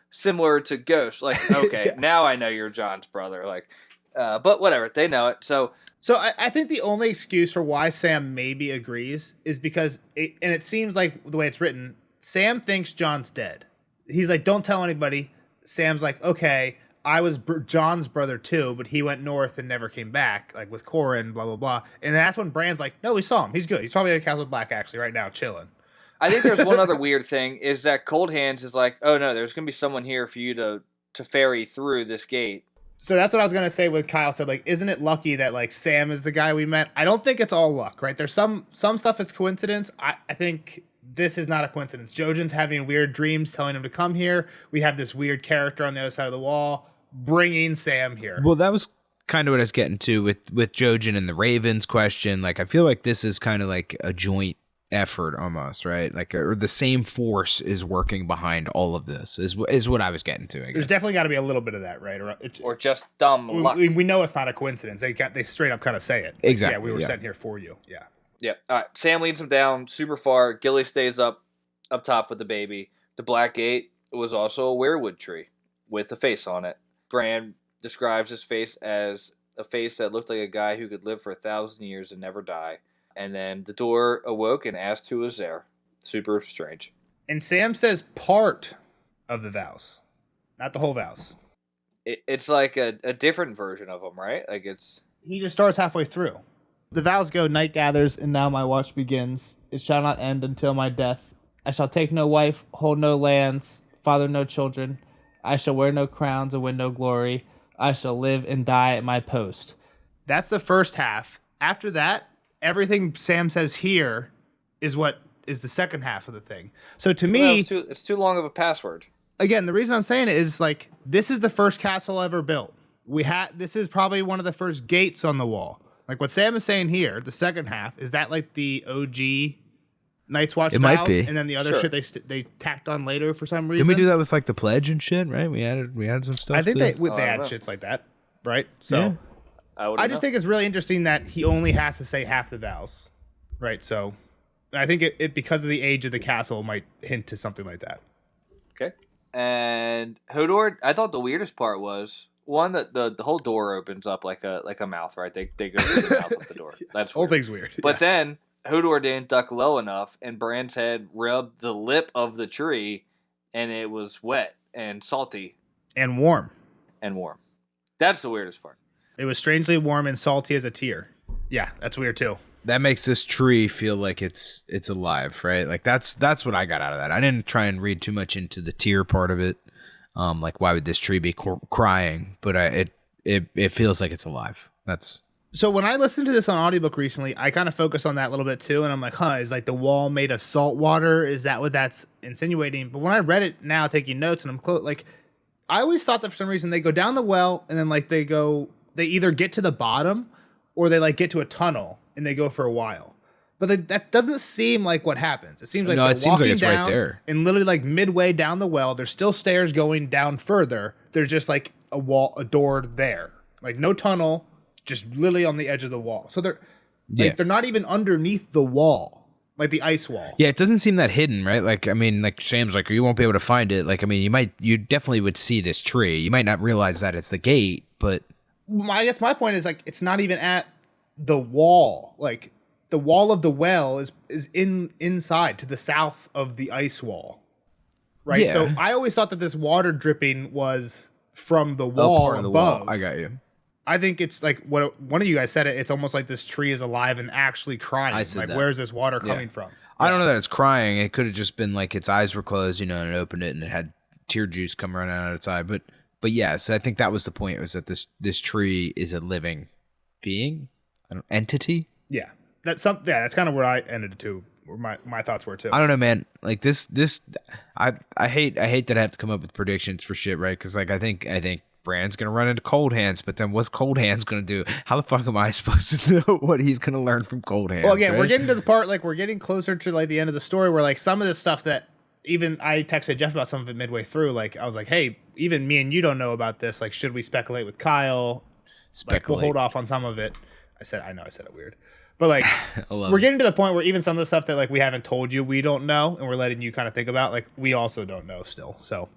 similar to Ghost. Like, okay, now I know you're Jon's brother. Like, but whatever, they know it. So I think the only excuse for why Sam maybe agrees is because, it seems like the way it's written, Sam thinks Jon's dead. He's like, don't tell anybody. Sam's like, okay, I was Jon's brother too, but he went north and never came back, like with Corin, blah, blah, blah. And that's when Bran's like, no, we saw him. He's good. He's probably at Castle Black actually right now, chilling. I think there's one other weird thing is that Cold Hands is like, oh no, there's going to be someone here for you to ferry through this gate. So that's what I was going to say when Kyle said, like, isn't it lucky that, like, Sam is the guy we met? I don't think it's all luck, right? There's some stuff is coincidence. I think this is not a coincidence. Jojen's having weird dreams telling him to come here. We have this weird character on the other side of the wall bringing Sam here. Well, that was kind of what I was getting to with Jojen and the Ravens question. Like, I feel like this is kind of like a joint effort almost, right? Like, or the same force is working behind all of this is what I was getting to, I guess. There's definitely got to be a little bit of that, right? Or just dumb luck. We know it's not a coincidence. They straight up kind of say it. Exactly. Yeah, we were sent here for you. Yeah. Yep. All right. Sam leads him down super far. Gilly stays up top with the baby. The Black Gate was also a weirwood tree with a face on it. Bran describes his face as a face that looked like a guy who could live for 1,000 years and never die. And then the door awoke and asked who was there. Super strange. And Sam says part of the vows, not the whole vows. It's like a different version of them, right? Like he just starts halfway through. The vows go, night gathers, and now my watch begins. It shall not end until my death. I shall take no wife, hold no lands, father no children. I shall wear no crowns and win no glory. I shall live and die at my post. That's the first half. After that, everything Sam says here is what is the second half of the thing. So to me, it's too long of a password. Again, the reason I'm saying it is like, this is the first castle ever built. This is probably one of the first gates on the wall. Like what Sam is saying here, the second half, is that like the OG Night's Watch It might vows, be. and then the other Sure. shit they tacked on later for some reason. Didn't we do that with like the pledge and shit? Right? We added some stuff. I think too. they I don't add know. shits like that, right? So Yeah. I just think it's really interesting that he only has to say half the vows, right? So I think it because of the age of the castle might hint to something like that. Okay. And Hodor, I thought the weirdest part was one that the whole door opens up like a mouth, right? They go through the mouth of the door. That's Whole weird. thing's weird. But then Hodor didn't duck low enough, and Bran's head rubbed the lip of the tree, and it was wet and salty And warm. and warm. That's the weirdest part. It was strangely warm and salty as a tear. Yeah, that's weird too. That makes this tree feel like it's alive, right? Like that's what I got out of that. I didn't try and read too much into the tear part of it. Like why would this tree be crying? But it feels like it's alive. That's So when I listened to this on audiobook recently, I kind of focused on that a little bit too, and I'm like, is like the wall made of salt water? Is that what that's insinuating? But when I read it now, taking notes, and I'm like, I always thought that for some reason they go down the well, and then like they either get to the bottom, or they like get to a tunnel and they go for a while. But that doesn't seem like what happens. It seems like No, they're it seems like walking it's right down, there. and literally like midway down the well, there's still stairs going down further. There's just like a door there, like no tunnel, just literally on the edge of the wall. So they're they're not even underneath the wall, like the ice wall. Yeah, it doesn't seem that hidden, right? Like, I mean, like Sam's like, you won't be able to find it. Like, I mean, you definitely would see this tree. You might not realize that it's the gate, but I guess my point is like it's not even at the wall. Like the wall of the well is inside to the south of the ice wall, right? Yeah. So I always thought that this water dripping was from the wall part of the above. wall. I got you. I think it's like what one of you guys said it. It's almost like this tree is alive and actually crying. I said Like that. where's this water coming from? I don't know that it's crying. It could have just been like its eyes were closed, and it opened it and it had tear juice come running out of its eye. But yes, I think that was the point. Was that this tree is a living being, entity? Yeah, that's kind of where I ended it too. Where my thoughts were too. I don't know, man. Like this, I hate that I have to come up with predictions for shit, right? Because like I think Bran's gonna run into Cold Hands, but then what's Cold Hands gonna do? How the fuck am I supposed to know what he's gonna learn from Cold Hands? Well, again, right? we're getting to the part like we're getting closer to like the end of the story where like some of the stuff that even I texted Jeff about some of it midway through. Like I was like, hey, even me and you don't know about this. Like, should we speculate with Kyle? Like, we'll hold off on some of it. I know I said it weird, but like we're getting to the point where even some of the stuff that like we haven't told you we don't know, and we're letting you kind of think about. Like we also don't know still. So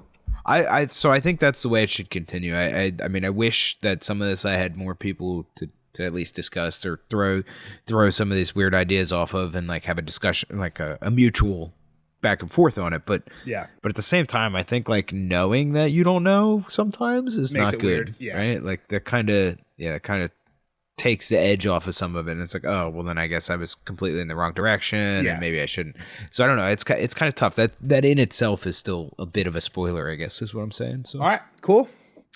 I think that's the way it should continue. I mean, I wish that some of this I had more people to at least discuss or throw some of these weird ideas off of and like have a discussion, like a mutual back and forth on it. But yeah, but at the same time, I think like knowing that you don't know sometimes is Makes not it good. weird, yeah. Right? Like that kind of takes the edge off of some of it, and it's like, oh well, then I guess I was completely in the wrong direction, and maybe I shouldn't. So I don't know. It's kind of tough. That in itself is still a bit of a spoiler, I guess, is what I'm saying. So all right, cool.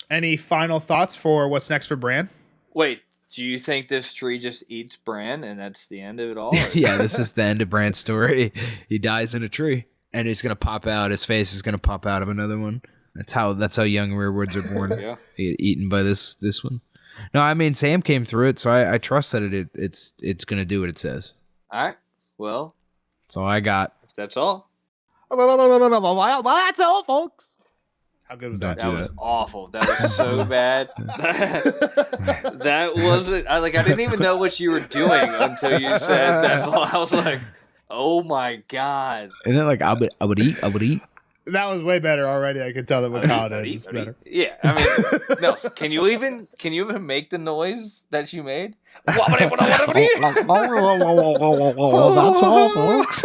Any final thoughts for what's next for Bran? Wait, do you think this tree just eats Bran and that's the end of it all? yeah, this is the end of Bran's story. He dies in a tree, and he's gonna pop out. His face is gonna pop out of another one. That's how young rearwoods are born. Yeah. They get eaten by this one. No, I mean Sam came through it, so I trust that it's gonna do what it says. All right. Well, That's all I got. if that's all, Well, that's all, folks. How good was Don't that? do that was that. awful. That was so bad. That wasn't. I didn't even know what you were doing until you said that's all. I was like, oh my god. And then like I would eat. That was way better already. I could tell that what Kyle did. It's better. Yeah, I mean, no. Can you even make the noise that you made? That's all, folks.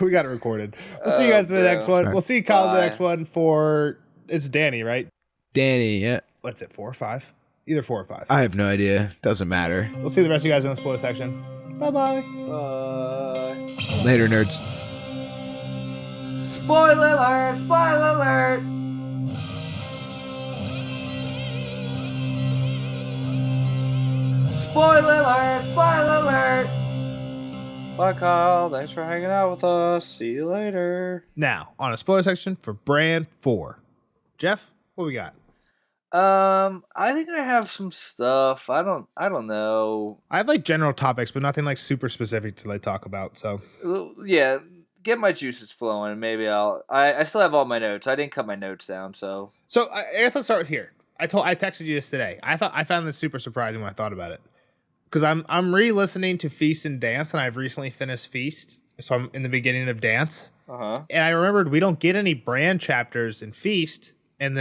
We got it recorded. We'll see you guys in the next one. We'll see Kyle in the Bye. next one for it's Danny, right? Danny, yeah. What's it? 4 or 5? Either 4 or 5. I have no idea. Doesn't matter. We'll see the rest of you guys in the spoiler section. Bye-bye. Bye. Later, nerds. Spoiler alert! Spoiler alert! Spoiler alert! Spoiler alert! Bye, Kyle. Thanks for hanging out with us. See you later. Now, on a spoiler section for Bran 4. Jeff, what we got? I think I have some stuff. I don't know. I have like general topics, but nothing like super specific to like talk about. So Yeah, get my juices flowing. And maybe I still have all my notes. I didn't cut my notes down, so. So I guess let's start here. I texted you this today. I found this super surprising when I thought about it, because I'm re-listening to Feast and Dance, and I've recently finished Feast, so I'm in the beginning of Dance. And I remembered we don't get any Bran chapters in Feast, and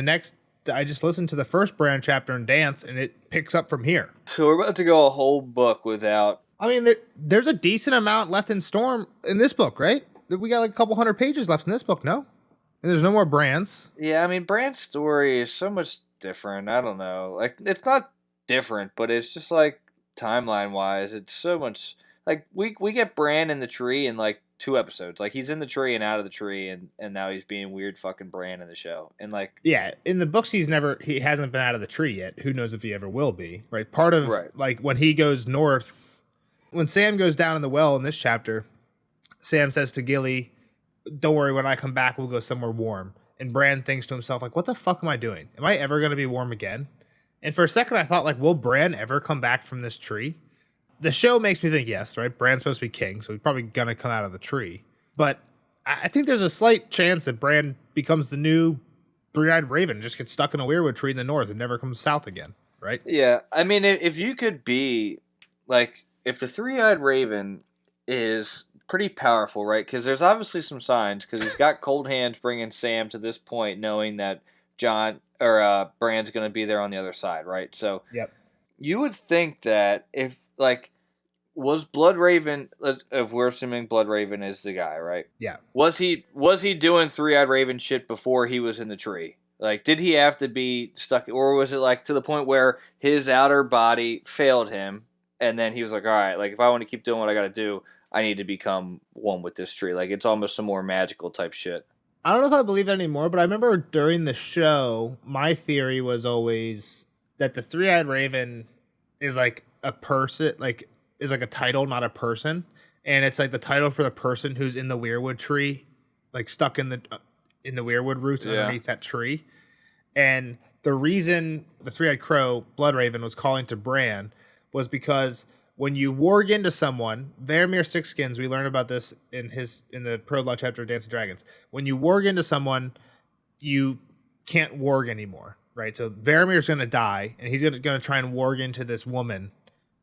I just listened to the first Bran chapter in Dance, and it picks up from here. So we're about to go a whole book without. I mean, there's a decent amount left in Storm in this book, right? We got like a couple hundred pages left in this book, no? And there's no more Brans. Yeah, I mean, Bran's story is so much different. I don't know. Like, it's not different, but it's just like timeline wise, it's so much. Like, we get Bran in the tree in like 2 episodes. Like, he's in the tree and out of the tree, and now he's being weird fucking Bran in the show. And like, yeah, in the books he hasn't been out of the tree yet. Who knows if he ever will be? Right. Part of like when he goes north, when Sam goes down in the well in this chapter, Sam says to Gilly, "Don't worry, when I come back, we'll go somewhere warm." And Bran thinks to himself, like, what the fuck am I doing? Am I ever going to be warm again? And for a second, I thought, like, will Bran ever come back from this tree? The show makes me think yes, right? Bran's supposed to be king, so he's probably going to come out of the tree. But I think there's a slight chance that Bran becomes the new three-eyed raven, just gets stuck in a weirwood tree in the north and never comes south again, right? Yeah, I mean, if you could be, like, if the three-eyed raven is pretty powerful, right? Because there's obviously some signs, because he's got cold hands bringing Sam to this point, knowing that Bran's going to be there on the other side, right? So yep. You would think that if, like, was Bloodraven, if we're assuming Bloodraven is the guy, right? Yeah. Was he doing three-eyed raven shit before he was in the tree? Like, did he have to be stuck, or was it like to the point where his outer body failed him, and then he was like, all right, like, if I want to keep doing what I got to do, I need to become one with this tree. Like, it's almost some more magical type shit. I don't know if I believe that anymore, but I remember during the show, my theory was always that the three-eyed raven is like a person, like is like a title, not a person, and it's like the title for the person who's in the weirwood tree, like stuck in the weirwood roots underneath that tree. And the reason the three-eyed crow, Bloodraven, was calling to Bran was because when you warg into someone, Varamir Sixskins, we learned about this in the prologue chapter of Dance of Dragons. When you warg into someone, you can't warg anymore, right? So Varamir's going to die, and he's going to try and warg into this woman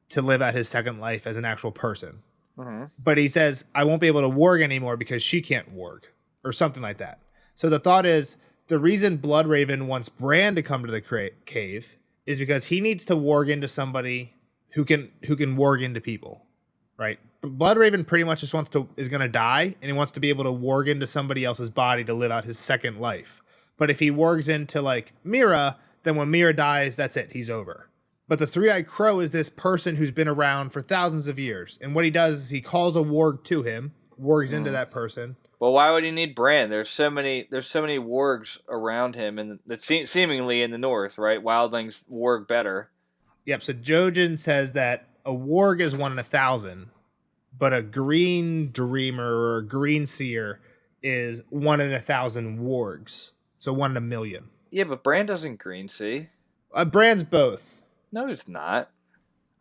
to live out his second life as an actual person. Mm-hmm. But he says, I won't be able to warg anymore because she can't warg, or something like that. So the thought is, the reason Bloodraven wants Bran to come to the cave is because he needs to warg into somebody who can warg into people, right? Bloodraven pretty much just is going to die, and he wants to be able to warg into somebody else's body to live out his second life. But if he wargs into like Mira, then when Mira dies, that's it. He's over. But the three-eyed crow is this person who's been around for thousands of years, and what he does is he calls a warg to him, wargs into that person. Well, why would he need Bran? There's so many wargs around him, and that seemingly in the north, right? Wildlings warg better. Yep, so Jojen says that a warg is 1 in 1,000, but a green dreamer or a green seer is 1 in 1,000 wargs. So 1 in 1,000,000. Yeah, but Bran doesn't green see. Bran's both. No, he's not.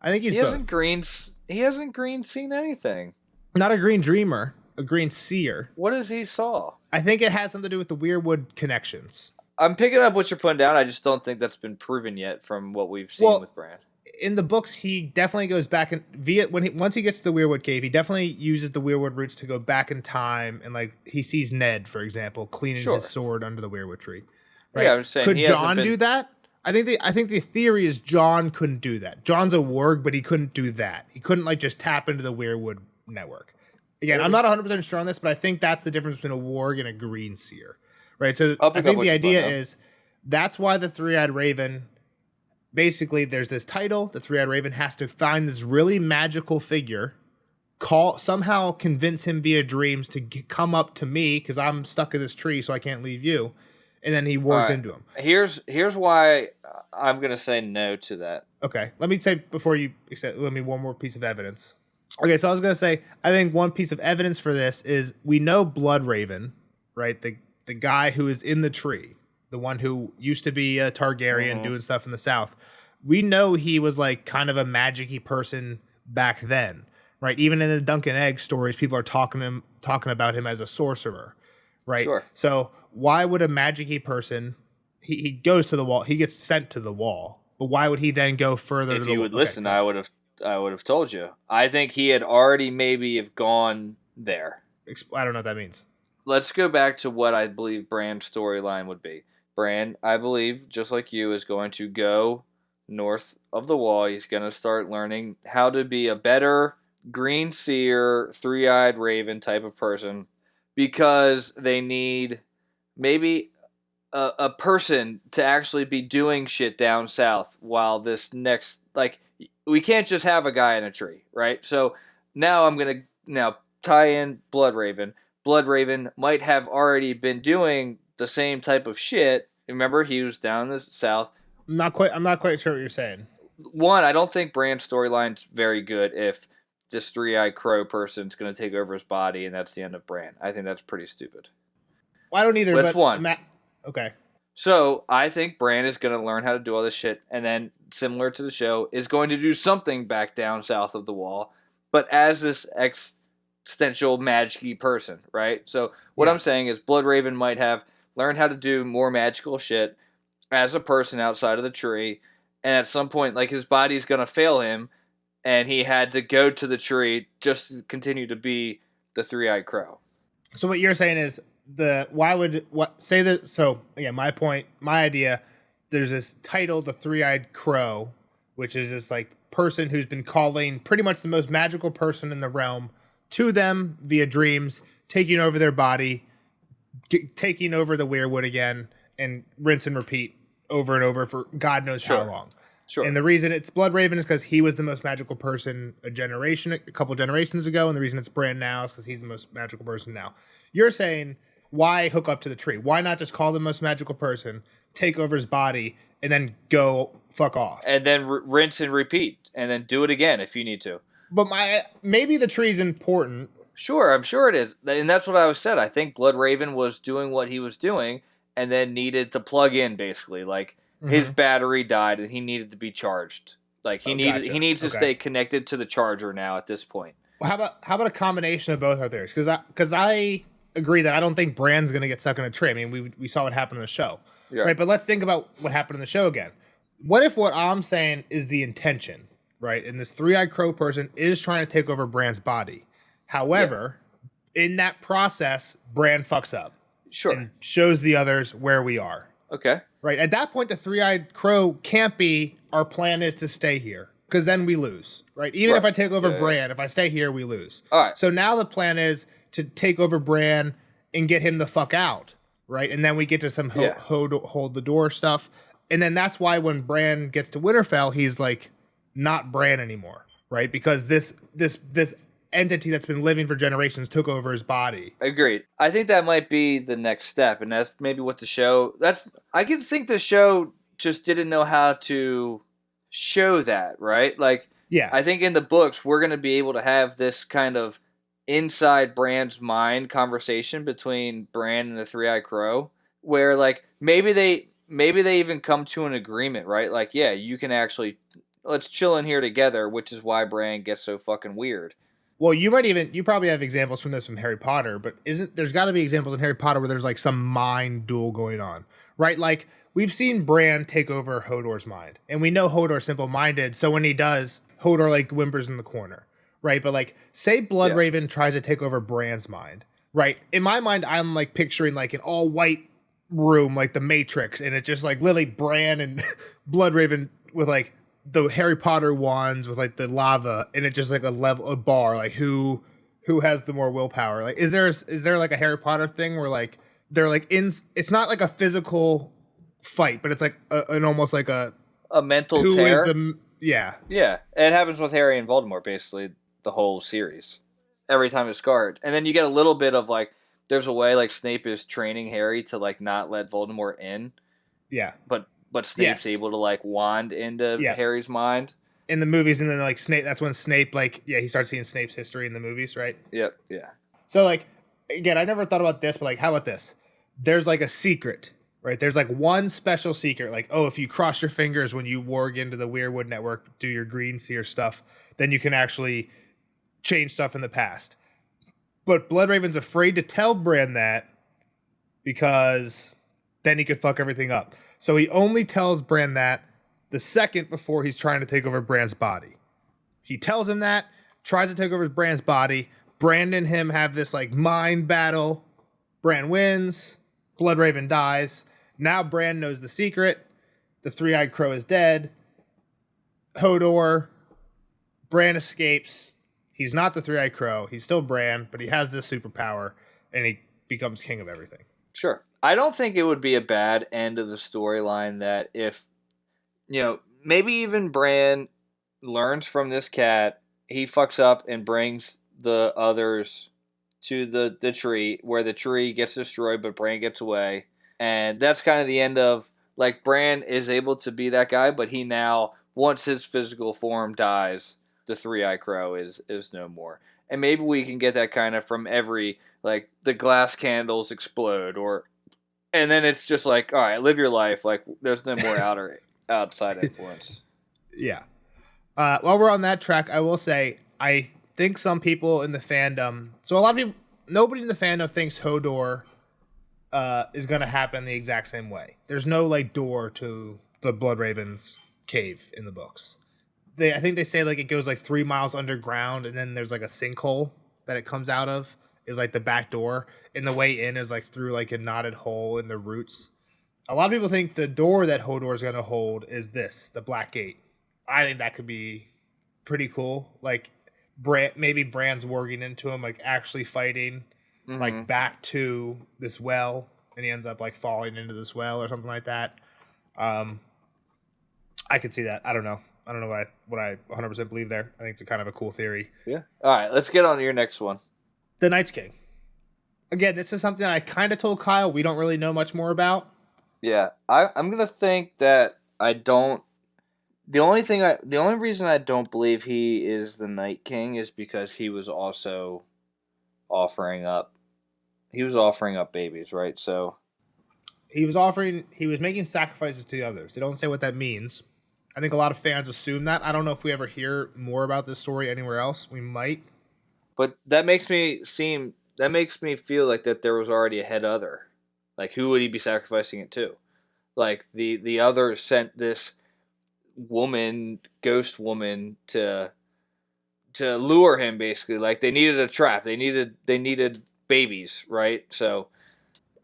I think he hasn't green seen anything. Not a green dreamer, a green seer. What does he saw? I think it has something to do with the weirwood connections. I'm picking up what you're putting down. I just don't think that's been proven yet from what we've seen with Bran. In the books, he definitely goes back and once he gets to the weirwood cave, he definitely uses the weirwood roots to go back in time, and like he sees Ned, for example, cleaning his sword under the weirwood tree. Right? Yeah, I'm saying, could Jon do that? I think the theory is Jon couldn't do that. Jon's a warg, but he couldn't do that. He couldn't like just tap into the weirwood network. Again, I'm not 100% sure on this, but I think that's the difference between a warg and a green seer. Right, so I think the idea is that's why the three-eyed raven, basically there's this title, the three-eyed raven has to find this really magical figure, somehow convince him via dreams to come up to me because I'm stuck in this tree so I can't leave you, and then he wargs into him. Here's why I'm going to say no to that. Okay, let me say before you accept, let me one more piece of evidence. Okay, so I was going to say, I think one piece of evidence for this is we know Bloodraven, right, the guy who is in the tree, the one who used to be a Targaryen doing stuff in the South. We know he was like kind of a magic-y person back then, right? Even in the Dunk and Egg stories, people are talking about him as a sorcerer, right? Sure. So why would a magic-y person, he goes to the wall, he gets sent to the wall, but why would he then go further to the wall? If you would listen, I would have told you. I think he had already maybe have gone there. I don't know what that means. Let's go back to what I believe Bran's storyline would be. Bran, I believe, just like you, is going to go north of the wall. He's going to start learning how to be a better green seer, three-eyed raven type of person, because they need maybe a person to actually be doing shit down south while this next, like, we can't just have a guy in a tree, right? So now I'm going to tie in Bloodraven. Bloodraven might have already been doing the same type of shit. Remember, he was down in the south. I'm not quite sure what you're saying. One, I don't think Bran's storyline's very good if this three-eyed crow person's going to take over his body and that's the end of Bran. I think that's pretty stupid. Well, I don't either. That's one. Okay. So I think Bran is going to learn how to do all this shit, and then, similar to the show, is going to do something back down south of the wall, but as this existential magic-y person, right? So what I'm saying is Bloodraven might have learned how to do more magical shit as a person outside of the tree, and at some point, like, his body's going to fail him, and he had to go to the tree just to continue to be the three-eyed crow. So what you're saying is so again, my idea, there's this title, the three-eyed crow, which is this like person who's been calling pretty much the most magical person in the realm to them via dreams, taking over their body, taking over the weirwood again, and rinse and repeat over and over for God knows how long. Sure. And the reason it's Bloodraven is because he was the most magical person a couple generations ago, and the reason it's Bran now is because he's the most magical person now. You're saying, why hook up to the tree? Why not just call the most magical person, take over his body, and then go fuck off? And then rinse and repeat, and then do it again if you need to. But maybe the tree's important. Sure, I'm sure it is. And that's what I said. I think Bloodraven was doing what he was doing and then needed to plug in, basically. Like, his battery died and he needed to be charged. Like, he needs to stay connected to the charger now at this point. Well, how about a combination of both our theories? Because I agree that I don't think Bran's going to get stuck in a tree. I mean, we saw what happened in the show. Yeah. Right? But let's think about what happened in the show again. What if what I'm saying is the intention, right? And this three-eyed crow person is trying to take over Bran's body. However, in that process, Bran fucks up. Sure. And shows the others where we are. Okay. Right. At that point, the three-eyed crow can't be, our plan is to stay here. Because then we lose. Right? Even if I take over Bran, if I stay here, we lose. All right. So now the plan is to take over Bran and get him the fuck out. Right? And then we get to some hold the door stuff. And then that's why when Bran gets to Winterfell, he's like not Bran anymore. Right? Because this entity that's been living for generations took over his body. Agreed. I think that might be the next step, and that's maybe what the show. I can think the show just didn't know how to show that, right? Like, I think in the books we're going to be able to have this kind of inside Bran's mind conversation between Bran and the Three-Eyed Crow, where like maybe they even come to an agreement, right? Like, yeah, you can actually let's chill in here together, which is why Bran gets so fucking weird. Well, you probably have examples from this from Harry Potter, but there's got to be examples in Harry Potter where there's like some mind duel going on, right? Like we've seen Bran take over Hodor's mind, and we know Hodor's simple-minded, so when he does, Hodor like whimpers in the corner, right? But like, say Bloodraven tries to take over Bran's mind, right? In my mind, I'm like picturing like an all-white room, like the Matrix, and it's just like literally Bran and Bloodraven with like the Harry Potter wands with like the lava, and it's just like a bar, like who has the more willpower? Like, is there like a Harry Potter thing where like they're like it's not like a physical fight, but it's like an almost like a mental tear. Yeah. It happens with Harry and Voldemort basically the whole series. Every time it's scarred, and then you get a little bit of like there's a way like Snape is training Harry to like not let Voldemort in. Yeah. But Snape's able to like wand into Harry's mind in the movies, and then like Snape. That's when Snape he starts seeing Snape's history in the movies, right? Yep. Yeah. So like again, I never thought about this, but like how about this? There's like a secret, right? There's like one special secret, like, oh, if you cross your fingers when you warg into the Weirwood Network, do your green seer stuff, then you can actually change stuff in the past. But Bloodraven's afraid to tell Bran that because then he could fuck everything up. So he only tells Bran that the second before he's trying to take over Bran's body. He tells him that, tries to take over Bran's body. Bran and him have this like mind battle. Bran wins. Bloodraven dies. Now Bran knows the secret. The three-eyed crow is dead. Hodor. Bran escapes. He's not the three-eyed crow. He's still Bran, but he has this superpower, and he becomes king of everything. Sure. I don't think it would be a bad end of the storyline that if, maybe even Bran learns from this cat, he fucks up and brings the others to the tree, where the tree gets destroyed, but Bran gets away. And that's kind of the end of, like, Bran is able to be that guy, but he now, once his physical form dies, the three-eyed crow is no more. And maybe we can get that kind of from every, like, the glass candles explode, and then it's just like, all right, live your life. Like, there's no more outside influence. Yeah. While we're on that track, I will say, I think some people in the fandom, so a lot of people, nobody in the fandom thinks Hodor is going to happen the exact same way. There's no, like, door to the Bloodraven's cave in the books. I think they say like it goes like 3 miles underground, and then there's like a sinkhole that it comes out of is like the back door, and the way in is like through like a knotted hole in the roots. A lot of people think the door that Hodor is going to hold is the Black Gate. I think that could be pretty cool. Like maybe Bran's warging into him, like actually fighting, like back to this well, and he ends up like falling into this well or something like that. I could see that. I don't know what I 100% believe there. I think it's kind of a cool theory. Yeah. All right, let's get on to your next one. The Night's King. Again, this is something I kind of told Kyle we don't really know much more about. Yeah, I'm gonna think that I don't. The only reason I don't believe he is the Night King is because he was also offering up. He was offering up babies, right? So he was making sacrifices to the others. They don't say what that means. I think a lot of fans assume that. I don't know if we ever hear more about this story anywhere else. We might. But that makes me feel like that there was already a head other. Like, who would he be sacrificing it to? Like, the other sent this ghost woman to lure him, basically. Like, they needed a trap. They needed babies, right? So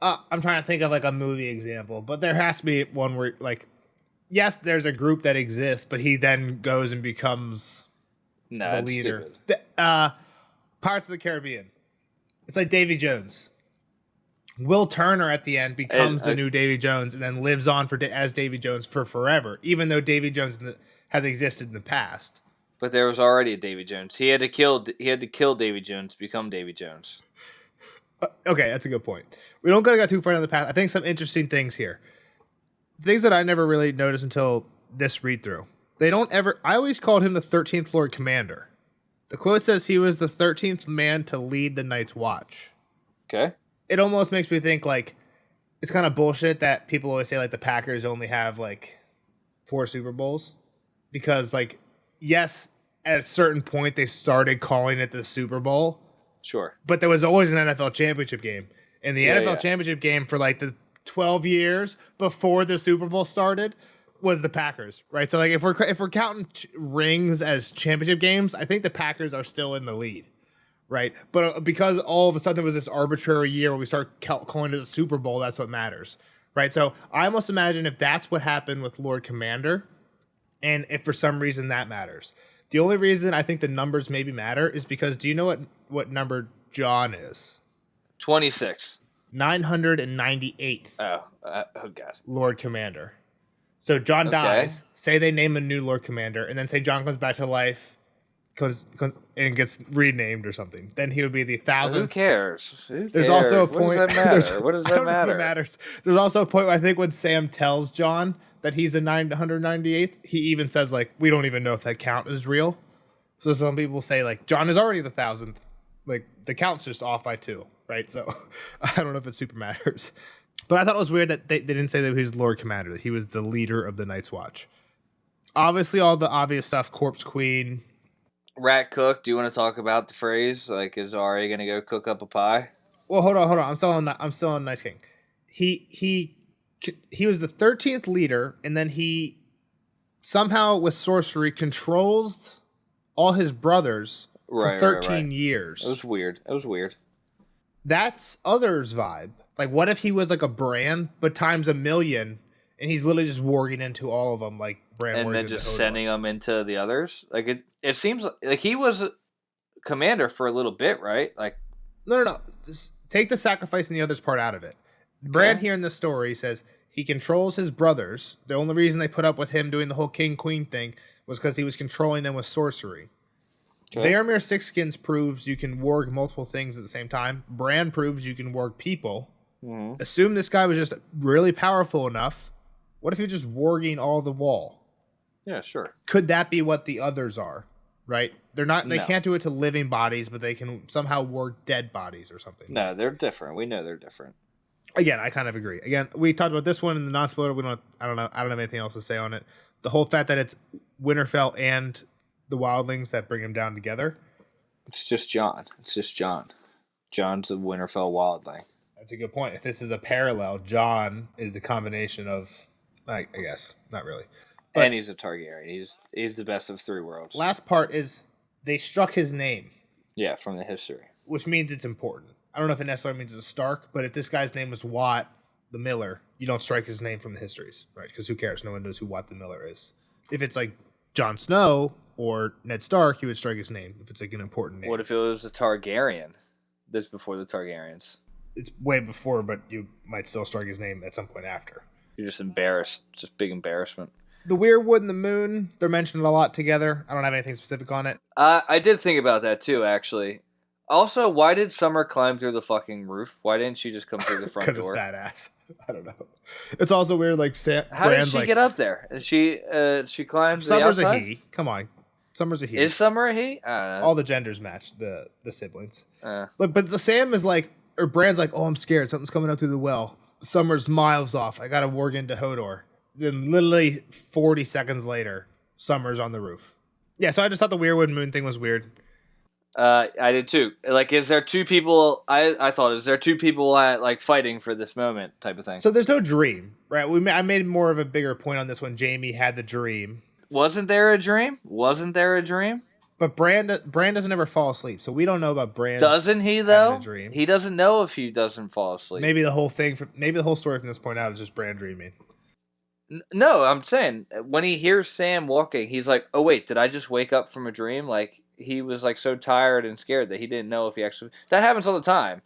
I'm trying to think of like a movie example, but there has to be one where like, yes, there's a group that exists, but he then goes and becomes the leader. Pirates of the Caribbean. It's like Davy Jones. Will Turner at the end becomes the new Davy Jones and then lives on as Davy Jones for forever, even though Davy Jones has existed in the past. But there was already a Davy Jones. He had to kill Davy Jones to become Davy Jones. Okay, that's a good point. We don't gotta go too far down the path. I think some interesting things here. Things that I never really noticed until this read through. I always called him the 13th Lord Commander. The quote says he was the 13th man to lead the Night's Watch. Okay. It almost makes me think like it's kind of bullshit that people always say like the Packers only have like 4 Super Bowls, because like, yes, at a certain point they started calling it the Super Bowl. Sure. But there was always an NFL championship game. And the NFL championship game for like the 12 years before the Super Bowl started was the Packers, right? So like if we're counting rings as championship games, I think the Packers are still in the lead, right? But because all of a sudden there was this arbitrary year where we start calling it the Super Bowl, that's what matters, right? So I almost imagine if that's what happened with Lord Commander, and if for some reason that matters. The only reason I think the numbers maybe matter is because do you know what number John is? 26. 998th. Oh God. Lord Commander. So John dies. Say they name a new Lord Commander, and then say John comes back to life, and gets renamed or something. Then he would be the 1000th. Who cares? There's also a point. What does that matter? What does that matter? It matters. There's also a point where I think when Sam tells John that he's the 998th, he even says like, we don't even know if that count is real. So some people say like John is already the 1000th. Like the count's just off by 2. right? So I don't know if it super matters. But I thought it was weird that they didn't say that he was Lord Commander, that he was the leader of the Night's Watch. Obviously, all the obvious stuff, Corpse Queen. Rat cook, do you want to talk about the phrase? Like, is Arya going to go cook up a pie? Well, hold on. I'm still on Night King. He was the 13th leader, and then he somehow with sorcery controls all his brothers for 13 years. It was weird. That's others vibe. Like, what if he was like a Bran, but times a million, and he's literally just warging into all of them, like Bran, and then just sending them into the others. Like it seems like he was commander for a little bit, right? Like, no. Just take the sacrifice and the others part out of it. Okay. Bran here in the story says he controls his brothers. The only reason they put up with him doing the whole king queen thing was because he was controlling them with sorcery. Okay. Varamir Sixskins proves you can warg multiple things at the same time. Bran proves you can warg people. Mm-hmm. Assume this guy was just really powerful enough. What if you're just warging all the wall? Yeah, sure. Could that be what the others are? Right? They're not. They can't do it to living bodies, but they can somehow warg dead bodies or something. No, they're different. We know they're different. Again, I kind of agree. Again, we talked about this one in the non-spoiler. I don't have anything else to say on it. The whole fact that it's Winterfell and the wildlings that bring him down together. It's just Jon. Jon's a Winterfell wildling. That's a good point. If this is a parallel, Jon is the combination of, I guess, not really. But and he's a Targaryen. He's the best of three worlds. Last part is they struck his name. Yeah, from the history. Which means it's important. I don't know if it necessarily means it's a Stark, but if this guy's name was Watt the Miller, you don't strike his name from the histories, right? Because who cares? No one knows who Watt the Miller is. If it's like Jon Snow or Ned Stark, you would strike his name if it's like an important name. What if it was a Targaryen? That's before the Targaryens. It's way before, but you might still strike his name at some point after. You're just embarrassed. Just big embarrassment. The Weirwood and the Moon, they're mentioned a lot together. I don't have anything specific on it. I did think about that too, actually. Also, why did Summer climb through the fucking roof? Why didn't she just come through the front door? Because it's badass. I don't know. It's also weird, like how did she get up there? She climbs Summer's the outside? A he. Come on. Summer's a he. Is Summer a he? I don't know. All the genders match the siblings. Look, but the Sam is like, or Bran's like, oh, I'm scared. Something's coming up through the well. Summer's miles off. I got to warg into Hodor. Then literally 40 seconds later, Summer's on the roof. Yeah, so I just thought the Weirwood Moon thing was weird. I did too. Like, is there two people? I thought, is there two people like fighting for this moment type of thing? So there's no dream, right? I made more of a bigger point on this when Jaime had the dream. Wasn't there a dream? But Bran doesn't ever fall asleep, so we don't know about Bran. Doesn't he though? Dream. He doesn't know if he doesn't fall asleep. Maybe the whole story from this point out is just Bran dreaming. No, I'm saying when he hears Sam walking, he's like, "Oh wait, did I just wake up from a dream?" Like he was like so tired and scared that he didn't know if he actually. That happens all the time.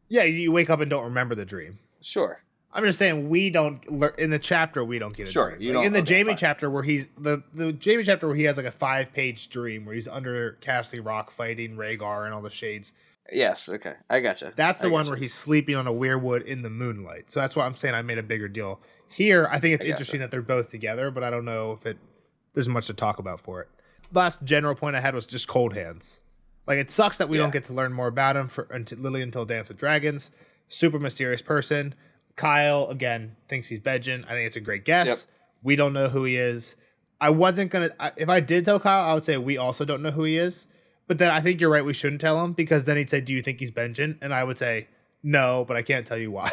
Yeah, you wake up and don't remember the dream. Sure. I'm just saying we don't in the chapter we don't get a dream. You like don't, in the Jaime chapter where he's the Jaime chapter where he has like a 5-page dream where he's under Castle Rock fighting Rhaegar and all the shades. Yes, okay. I gotcha. That's the one where he's sleeping on a weirwood in the moonlight. So that's why I'm saying I made a bigger deal. Here, I think it's interesting that they're both together, but I don't know if there's much to talk about for it. Last general point I had was just Cold Hands. Like, it sucks that we don't get to learn more about him until Dance with Dragons. Super mysterious person. Kyle, again, thinks he's Benjen. I think it's a great guess. Yep. We don't know who he is. I wasn't going to... If I did tell Kyle, I would say we also don't know who he is. But then I think you're right, we shouldn't tell him, because then he'd say, do you think he's Benjen? And I would say, no, but I can't tell you why.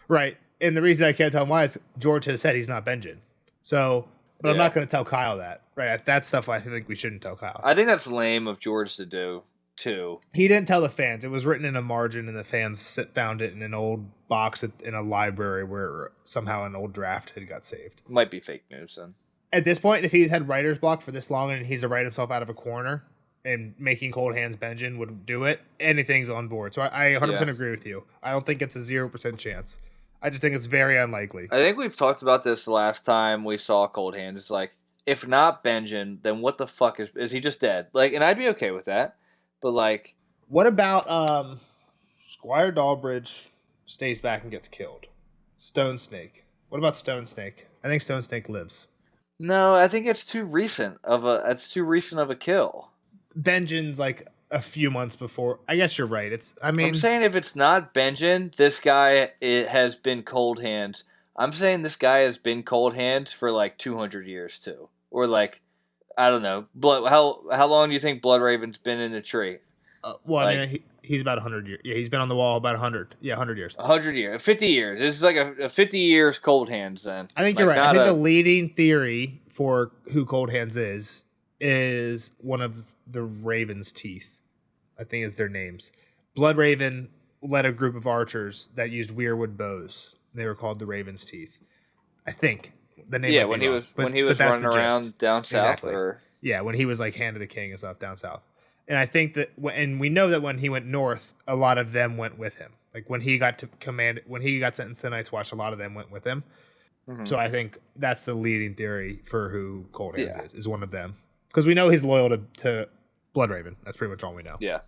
Right? And the reason I can't tell him why is George has said he's not Benjen. So, but I'm not going to tell Kyle that. Right? That stuff I think we shouldn't tell Kyle. I think that's lame of George to do, too. He didn't tell the fans. It was written in a margin, and the fans found it in an old box in a library where somehow an old draft had got saved. Might be fake news, then. At this point, if he's had writer's block for this long and he's to write himself out of a corner, and making Cold Hands Benjen would do it, anything's on board. So I 100% agree with you. I don't think it's a 0% chance. I just think it's very unlikely. I think we've talked about this the last time we saw Cold Hands. It's like, if not Benjen, then what the fuck is he just dead? Like, and I'd be okay with that. But like, what about Squire Dallbridge stays back and gets killed? Stone Snake. What about Stone Snake? I think Stone Snake lives. No, I think it's too recent of a kill. Benjen's like a few months before. I guess you're right. I'm saying if it's not Benjen, this guy has been cold hands. I'm saying this guy has been cold hands for like 200 years too, or like I don't know. How long do you think Bloodraven's been in the tree? I mean, he's about 100 years. Yeah, he's been on the wall about 100. Yeah, 100 years. 100 years, 50 years. This is like a 50 years cold hands. Then I think you're right. I think the leading theory for who Cold Hands is one of the Raven's teeth. I think is their names. Bloodraven led a group of archers that used weirwood bows. They were called the Raven's Teeth. I think the name. Yeah, when he was running around down south, exactly. When he was like Hand of the King and stuff down south. And I think that, and we know that when he went north, a lot of them went with him. Like when he got sentenced to Night's Watch, a lot of them went with him. Mm-hmm. So I think that's the leading theory for who Cold Hands is one of them. Because we know he's loyal to Bloodraven. That's pretty much all we know. Yeah.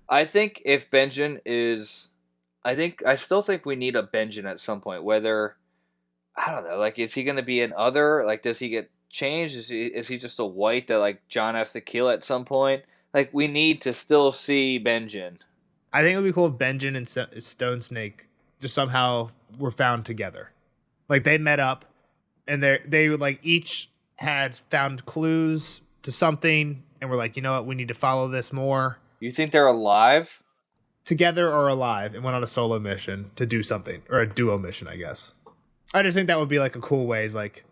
I think if Benjen is... I still think we need a Benjen at some point. Whether... I don't know. Like, is he going to be an other? Like, does he get changed? Is he just a white that, like, Jon has to kill at some point? Like, we need to still see Benjen. I think it would be cool if Benjen and Stone Snake just somehow were found together. Like, they met up, and they like each had found clues to something, and were like, you know what, we need to follow this more. You think they're alive? Together or alive, and went on a solo mission to do something, or a duo mission, I guess. I just think that would be like a cool way, is like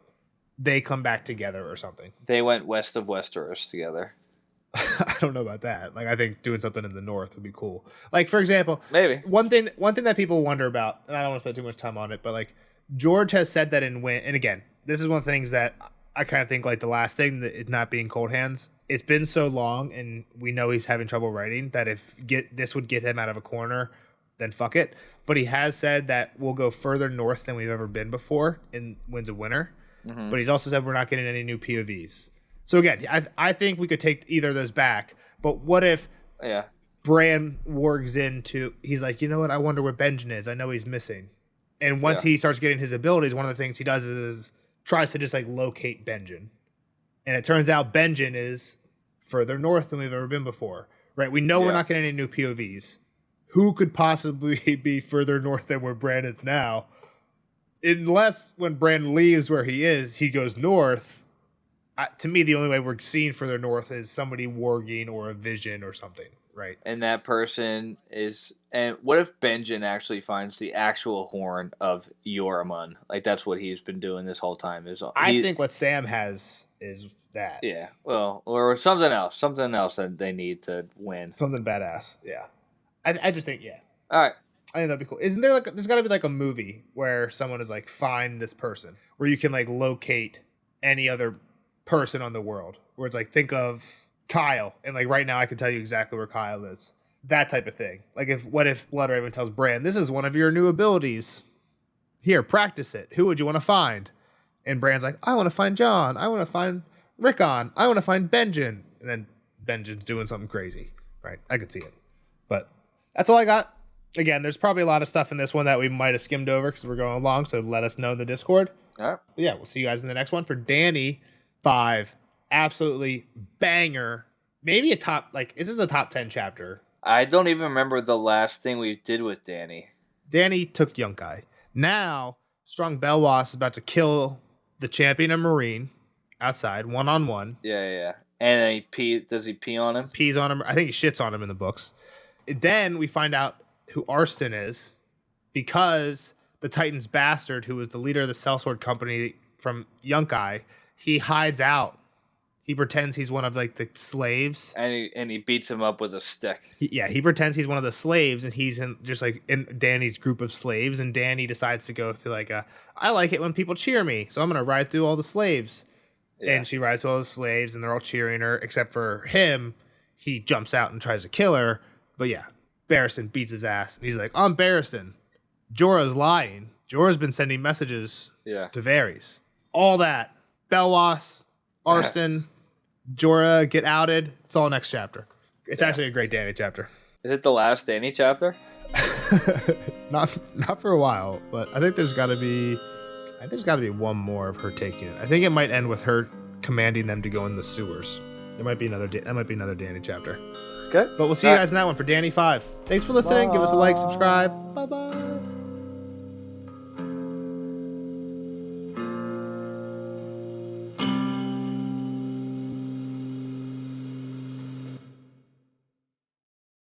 they come back together or something. They went west of Westeros together. I don't know about that. Like, I think doing something in the north would be cool. Like, for example, maybe one thing that people wonder about, and I don't want to spend too much time on it, but like George has said that in Win, and again, this is one of the things that I kind of think, like the last thing, that it not being Cold Hands. It's been so long, and we know he's having trouble writing, that if this would get him out of a corner, then fuck it. But he has said that we'll go further north than we've ever been before in Winds of Winter. Mm-hmm. But he's also said we're not getting any new POVs. So again, I think we could take either of those back. But what if Bran wargs into... He's like, you know what? I wonder where Benjen is. I know he's missing. And once he starts getting his abilities, one of the things he does is tries to just like locate Benjen. And it turns out Benjen is further north than we've ever been before. Right? We know we're not getting any new POVs. Who could possibly be further north than where Bran is now? Unless when Bran leaves where he is, he goes north. To me, the only way we're seeing further north is somebody warging or a vision or something, right? And that person is... And what if Benjen actually finds the actual horn of Yoramun? Like, that's what he's been doing this whole time. I think what Sam has is that. Yeah, well, or something else that they need to win. Something badass, yeah. I just think, All right. I think that'd be cool. Isn't there like... There's got to be like a movie where someone is like, find this person. Where you can like locate any other person on the world, where it's like, think of Kyle, and like right now I can tell you exactly where Kyle is. That type of thing. Like, what if Bloodraven tells Bran, this is one of your new abilities, here, practice it, who would you want to find? And Bran's like, I want to find Jon, I want to find Rickon, I want to find Benjen. And then Benjen's doing something crazy, right? I could see it. But that's all I got. Again, there's probably a lot of stuff in this one that we might have skimmed over because we're going along, so let us know in the Discord. All right. But yeah, we'll see you guys in the next one. For Danny 5, absolutely banger. Maybe a top, like, this is a top 10 chapter. I don't even remember the last thing we did with Danny. Danny took Yunkai. Now, Strong Belwas is about to kill the champion of Marine outside, one-on-one. Yeah. And then does he pee on him? Pees on him. I think he shits on him in the books. Then we find out who Arston is, because the Titan's bastard, who was the leader of the Sellsword Company from Yunkai, he hides out. He pretends he's one of like the slaves, and he beats him up with a stick. He pretends he's one of the slaves, and he's in Danny's group of slaves. And Danny decides to go through like I like it when people cheer me, so I'm gonna ride through all the slaves. Yeah. And she rides through all the slaves, and they're all cheering her except for him. He jumps out and tries to kill her, but yeah, Barristan beats his ass, and he's like, I'm Barristan. Jorah's lying. Jorah's been sending messages to Varys. All that. Belwas, Arston, Jorah get outed. It's all next chapter. It's actually a great Danny chapter. Is it the last Danny chapter? Not for a while, but I think there's got to be one more of her taking it. I think it might end with her commanding them to go in the sewers. There might be another. That might be another Danny chapter. Okay. But we'll see you guys in that one for Danny 5. Thanks for listening. Give us a like, subscribe. Bye bye.